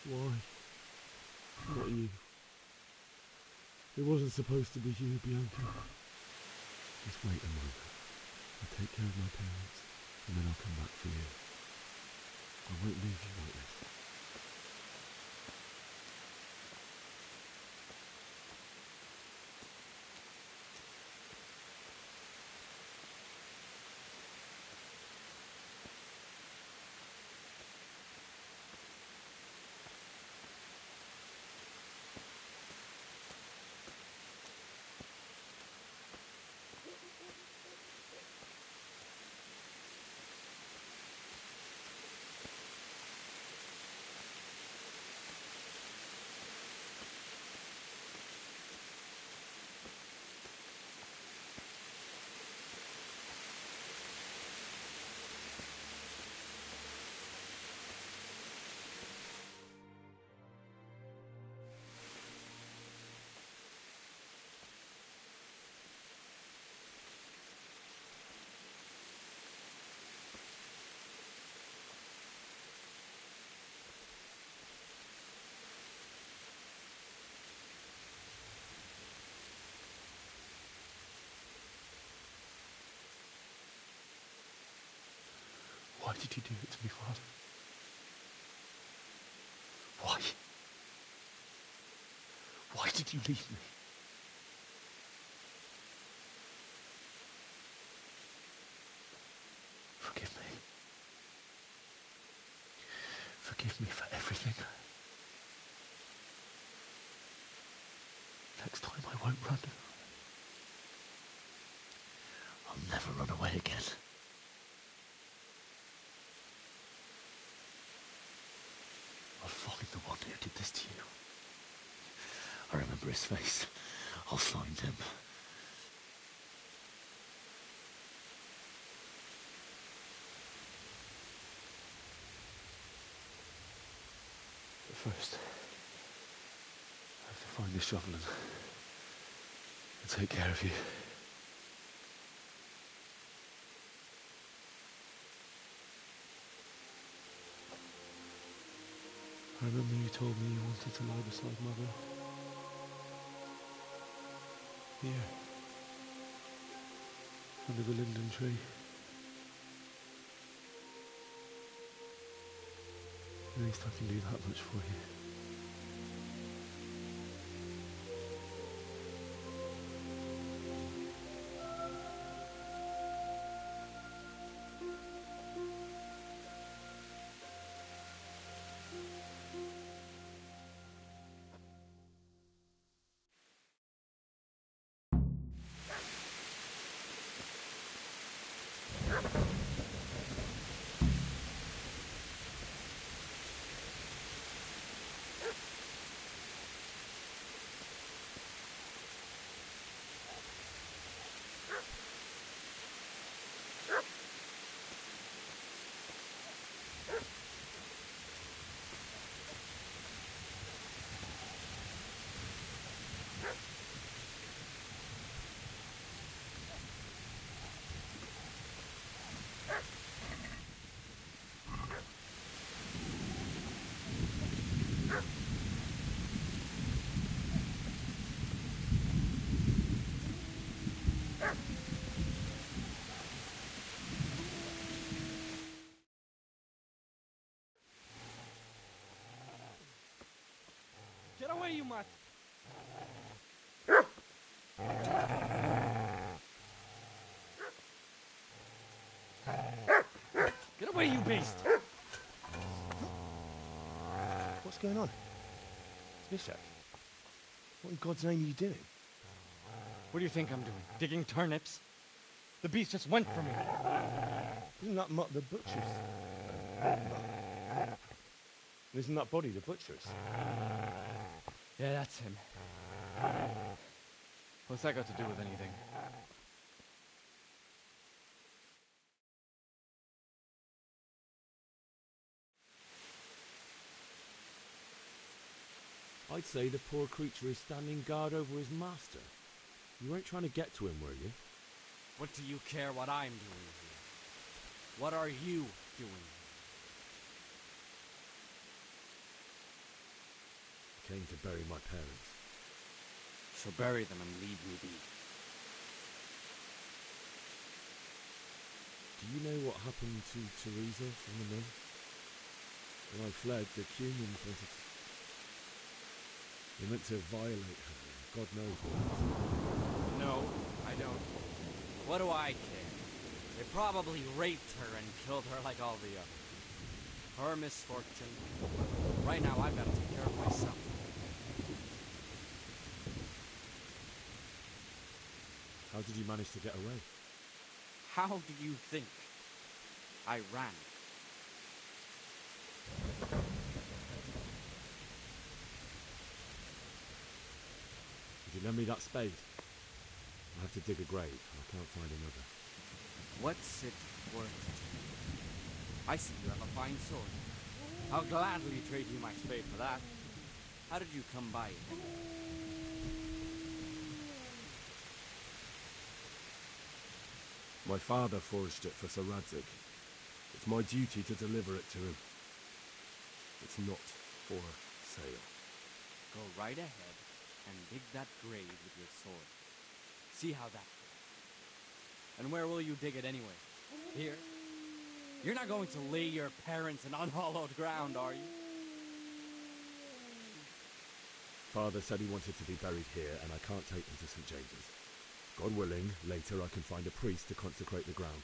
Why? Not you. It wasn't supposed to be you, Bianca. Just wait a moment. I'll take care of my parents, and then I'll come back for you. I won't leave you like this. Why did you do it to me, Father? Why? Why did you leave me? Forgive me. Forgive me for everything. won't run. I'll never run away again. I'll find the one who did this to you. I remember his face. I'll find him. But first, I have to find this shovel and take care of you. I remember you told me you wanted to lie beside Mother. Here. Under the linden tree. At least I can do that much for you. Get away, you mutt! Get away, you beast! What's going on? Mishak, what in God's name are you doing? What do you think I'm doing? Digging turnips? The beast just went for me. Isn't that Mutt the butcher's? Isn't that body the butcher's? Yeah, that's him. What's that got to do with anything? I'd say the poor creature is standing guard over his master. You weren't trying to get to him, were you? What do you care what I'm doing here? What are you doing? I came to bury my parents. So bury them and leave me be. Do you know what happened to Teresa from the mill? When I fled, the Cumans wanted to... They meant to violate her, God knows what. No, I don't. What do I care? They probably raped her and killed her like all the others. Her misfortune. Right now, I've got to take care of myself. How did you manage to get away? How do you think? I ran. Could you lend me that spade? I have to dig a grave. I can't find another. What's it worth to you? I see you have a fine sword. I'll gladly trade you my spade for that. How did you come by it? My father forged it for Sir Radzig. It's my duty to deliver it to him. It's not for sale. Go right ahead and dig that grave with your sword. See how that goes. And where will you dig it anyway? Here? You're not going to lay your parents in unhallowed ground, are you? Father said he wanted to be buried here, and I can't take them to St. James's. God willing, later I can find a priest to consecrate the ground.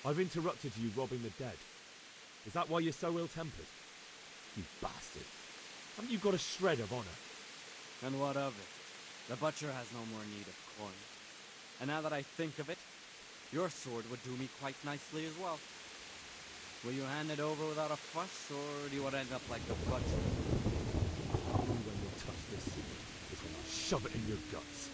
I've interrupted you robbing the dead. Is that why you're so ill-tempered? You bastard. Haven't you got a shred of honor? And what of it? The butcher has no more need of coin. And now that I think of it, your sword would do me quite nicely as well. Will you hand it over without a fuss, or do you want to end up like the butcher? Only when you touch this sword is when I'll shove it in your guts.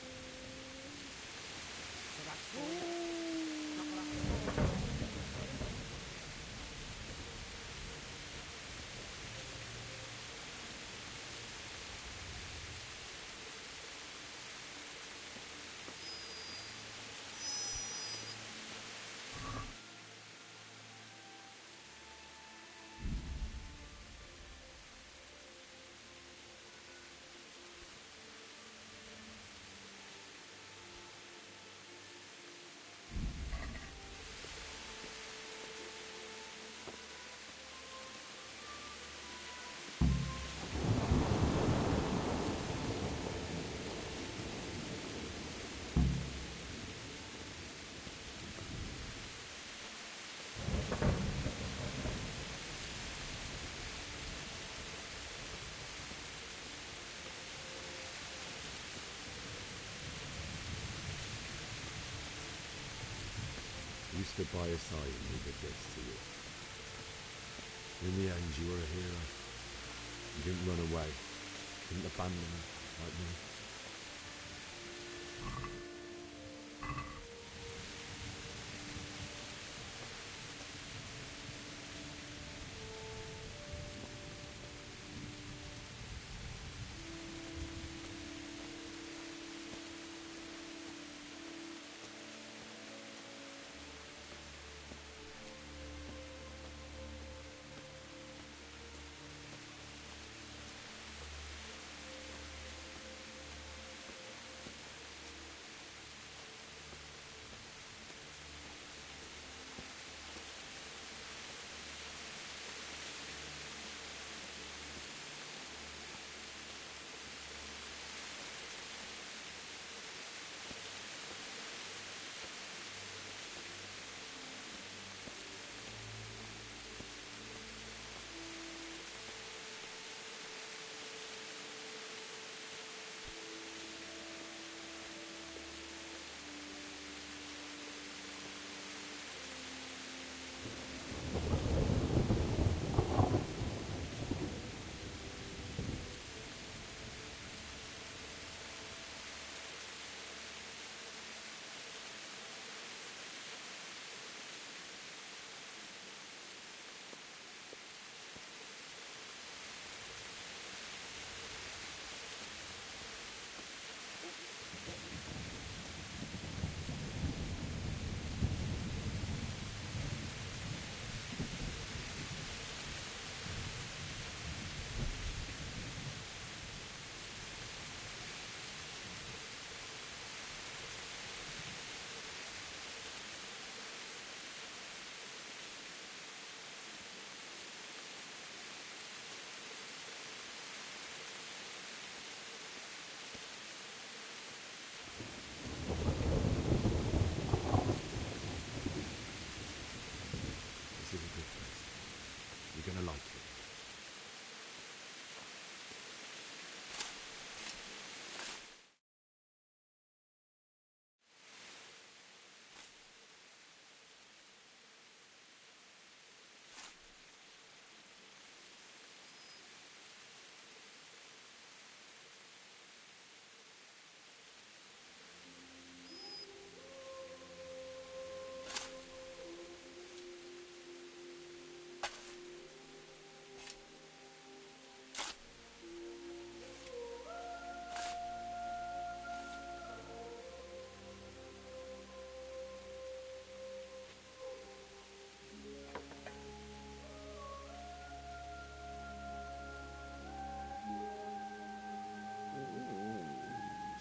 You stood by her side and we did this to you. In the end, you were a hero. You didn't run away. Didn't abandon me like me.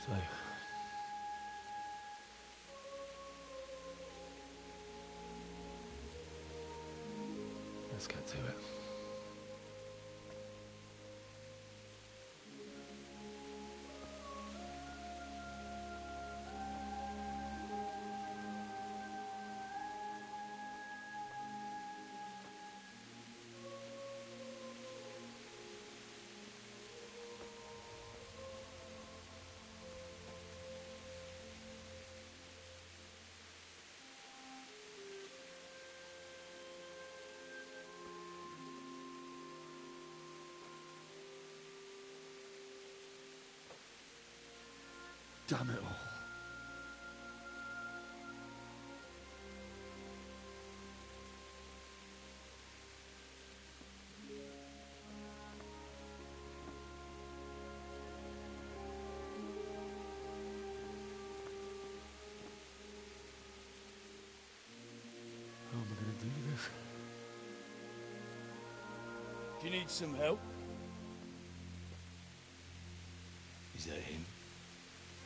So, let's get to it. Damn it all. How am I going to do this? Do you need some help? Is that him?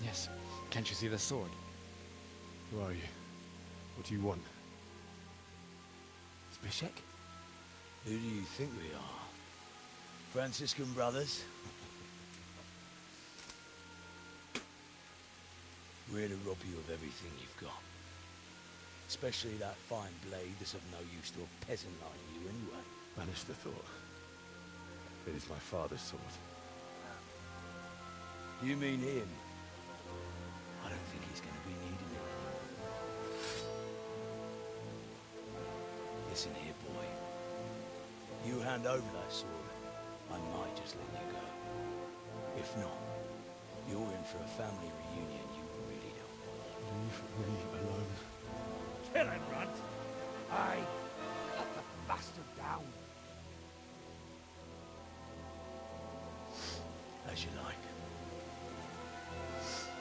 Yes. Can't you see the sword? Who are you? What do you want? Zbyszek? Who do you think we are? Franciscan brothers? We're here to rob you of everything you've got. Especially that fine blade that's of no use to a peasant like you anyway. Banish the thought. It is my father's sword. You mean him? I don't think he's going to be needing it. Listen here, boy. You hand over that sword, I might just let you go. If not, you're in for a family reunion you really don't want. Leave me alone. Kill him, Runt! Aye! Cut the bastard down! As you like.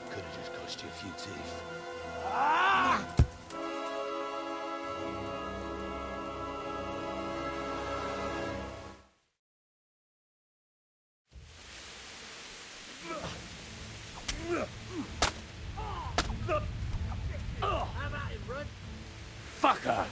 Could have just cost you a few teeth. Ah! How about him, Rudd? Fucker!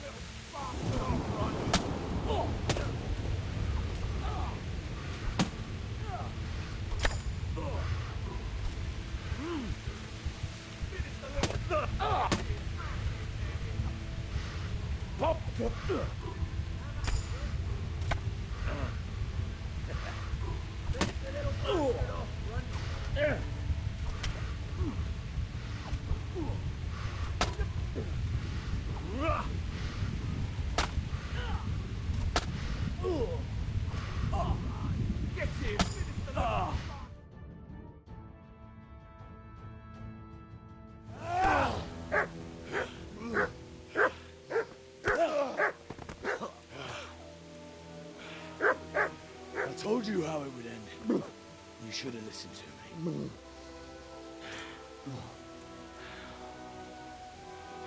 I told you how it would end. You should have listened to me.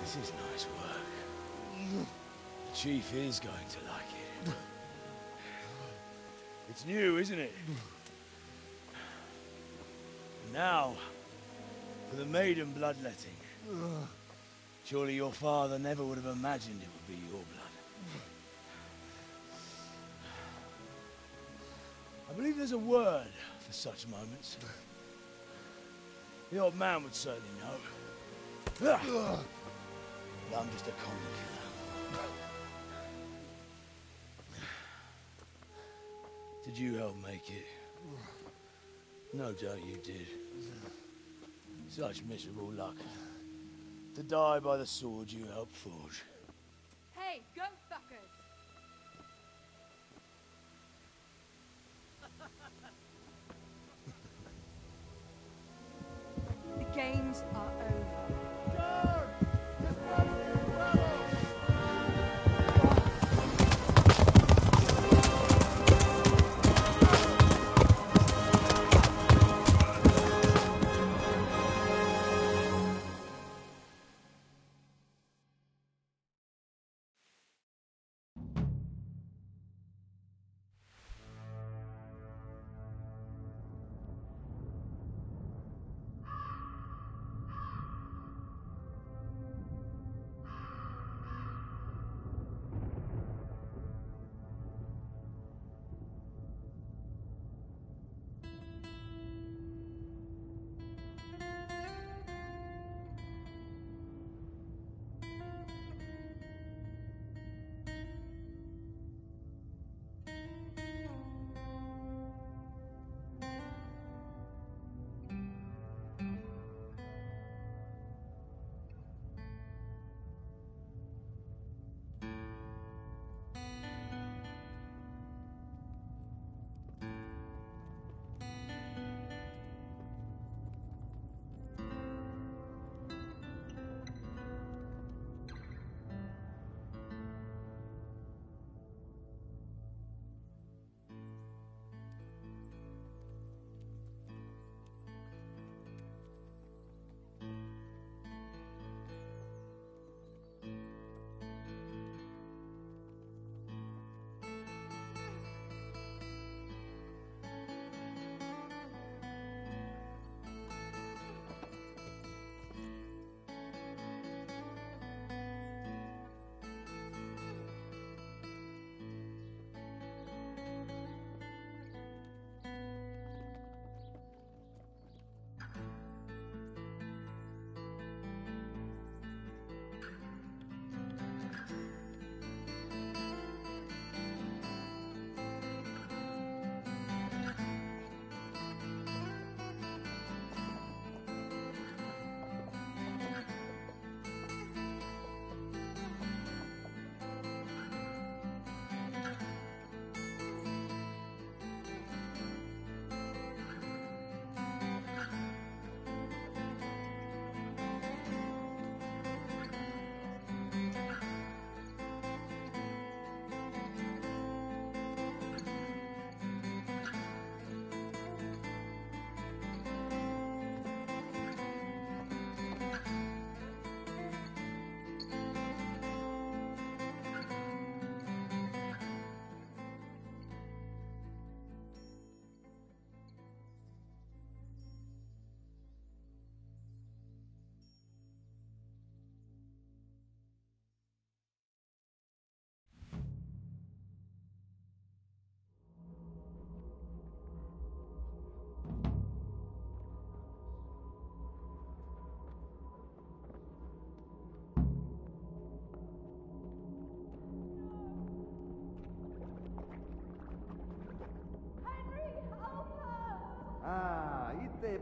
This is nice work. The chief is going to like it. It's new, isn't it? Now, for the maiden bloodletting. Surely your father never would have imagined it would be your blood. I believe there's a word for such moments. The old man would certainly know. But I'm just a common killer. Did you help make it? No doubt you did. Such miserable luck. To die by the sword you helped forge. Hey, go fuckers! The games are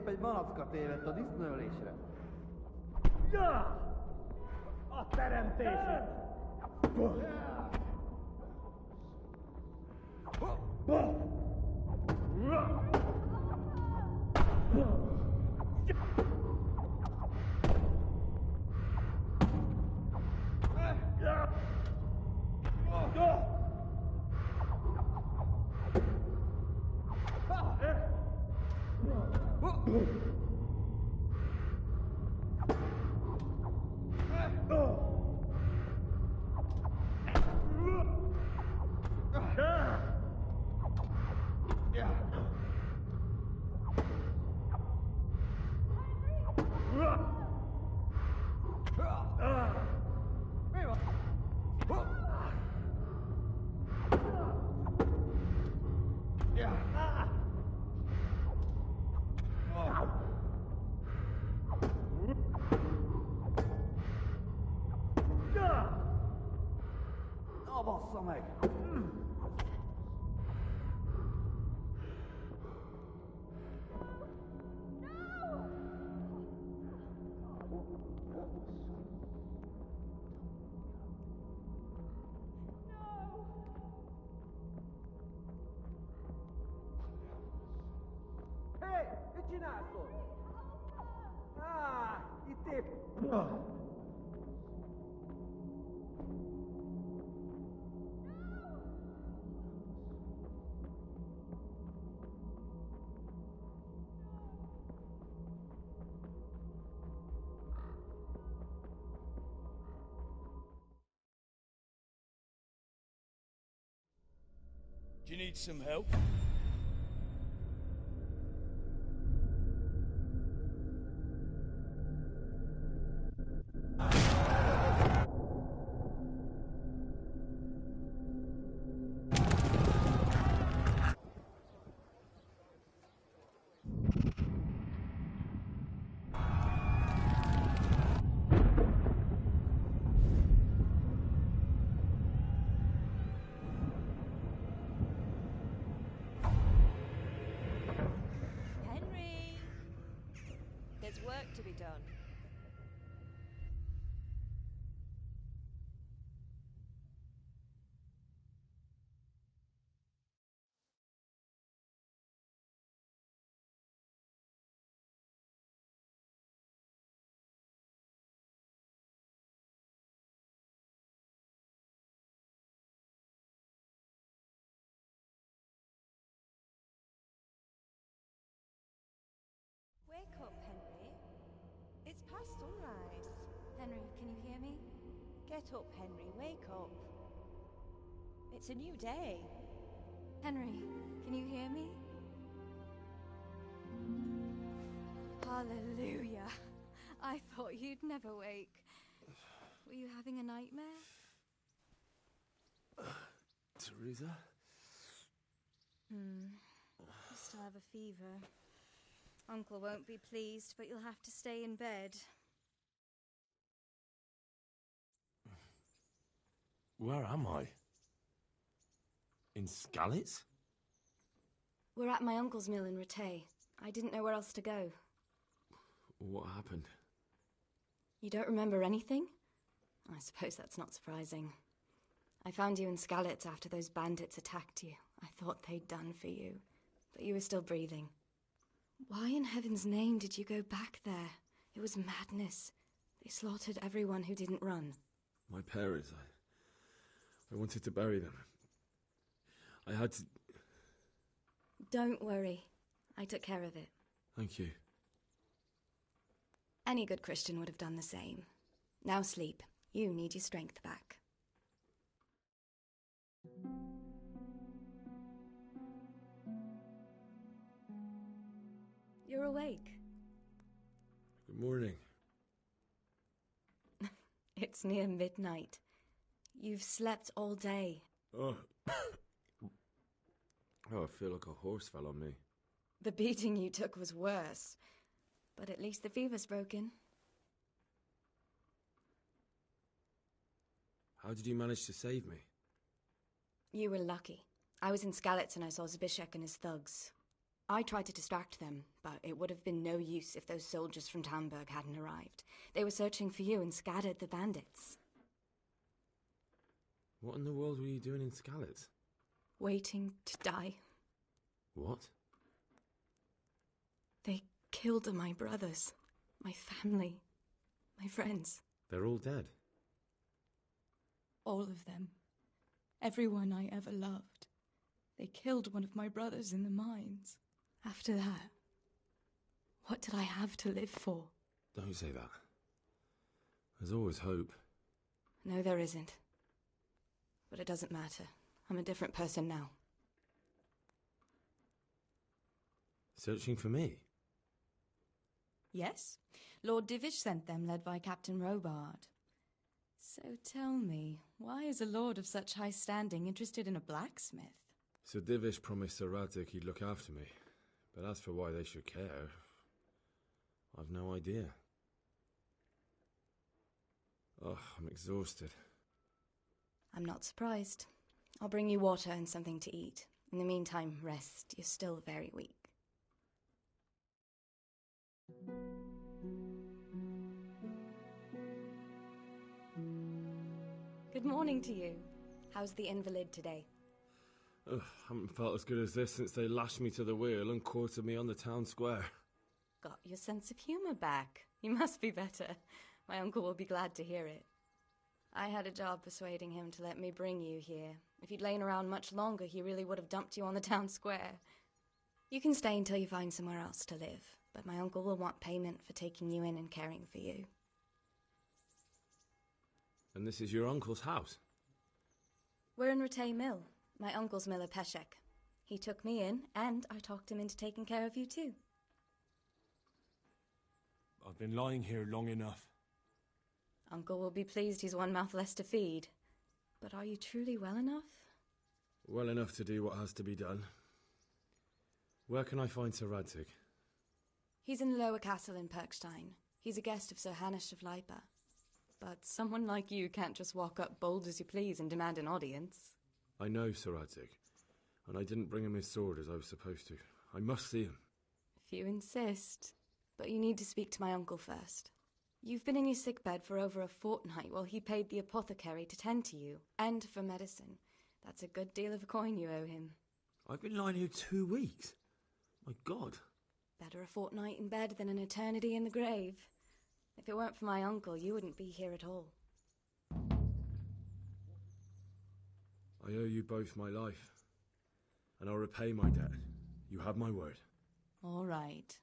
épp egy malacka tévedt a disznőlésre. Ja! A teremtését! Na bassza meg! Hé, mit csinálsz ott? Itt épp... Do you need some help? Henry! There's work to be done. Wake up, Henry. It's past sunrise. Henry, can you hear me? Get up, Henry. Wake up. It's a new day. Henry, can you hear me? Hallelujah. I thought you'd never wake. Were you having a nightmare? Teresa? You still have a fever. Uncle won't be pleased, but you'll have to stay in bed. Where am I? In Skalitz? We're at my uncle's mill in Rattay. I didn't know where else to go. What happened? You don't remember anything? I suppose that's not surprising. I found you in Skalitz after those bandits attacked you. I thought they'd done for you, but you were still breathing. Why in heaven's name did you go back there? It was madness. They slaughtered everyone who didn't run. My parents, I wanted to bury them. I had to... Don't worry. I took care of it. Thank you. Any good Christian would have done the same. Now sleep. You need your strength back. You're awake. Good morning. It's near midnight. You've slept all day. Oh. Oh, I feel like a horse fell on me. The beating you took was worse. But at least the fever's broken. How did you manage to save me? You were lucky. I was in Skalitz and I saw Zbyszek and his thugs. I tried to distract them, but it would have been no use if those soldiers from Talmberg hadn't arrived. They were searching for you and scattered the bandits. What in the world were you doing in Skalitz? Waiting to die. What? They killed my brothers, my family, my friends. They're all dead. All of them. Everyone I ever loved. They killed one of my brothers in the mines. After that, what did I have to live for? Don't say that. There's always hope. No, there isn't. But it doesn't matter. I'm a different person now. Searching for me? Yes. Lord Divish sent them, led by Captain Robard. So tell me, why is a lord of such high standing interested in a blacksmith? Sir Divish promised Sir Radzig he'd look after me. But as for why they should care, I've no idea. Oh, I'm exhausted. I'm not surprised. I'll bring you water and something to eat. In the meantime, rest. You're still very weak. Good morning to you. How's the invalid today? Ugh, haven't felt as good as this since they lashed me to the wheel and quartered me on the town square. Got your sense of humour back. You must be better. My uncle will be glad to hear it. I had a job persuading him to let me bring you here. If you'd lain around much longer, he really would have dumped you on the town square. You can stay until you find somewhere else to live, but my uncle will want payment for taking you in and caring for you. And this is your uncle's house? We're in Rattay Mill, my uncle's mill at Peshek. He took me in, and I talked him into taking care of you too. I've been lying here long enough. Uncle will be pleased he's one mouth less to feed. But are you truly well enough? Well enough to do what has to be done. Where can I find Sir Radzig? He's in the lower castle in Perkstein. He's a guest of Sir Hanush of Leipa. But someone like you can't just walk up bold as you please and demand an audience. I know Sir Radzig, and I didn't bring him his sword as I was supposed to. I must see him. If you insist. But you need to speak to my uncle first. You've been in your sickbed for over a fortnight while he paid the apothecary to tend to you, and for medicine. That's a good deal of coin you owe him. I've been lying here 2 weeks. My God. Better a fortnight in bed than an eternity in the grave. If it weren't for my uncle, you wouldn't be here at all. I owe you both my life, and I'll repay my debt. You have my word. All right.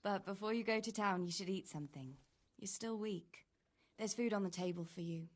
But before you go to town, you should eat something. You're still weak. There's food on the table for you.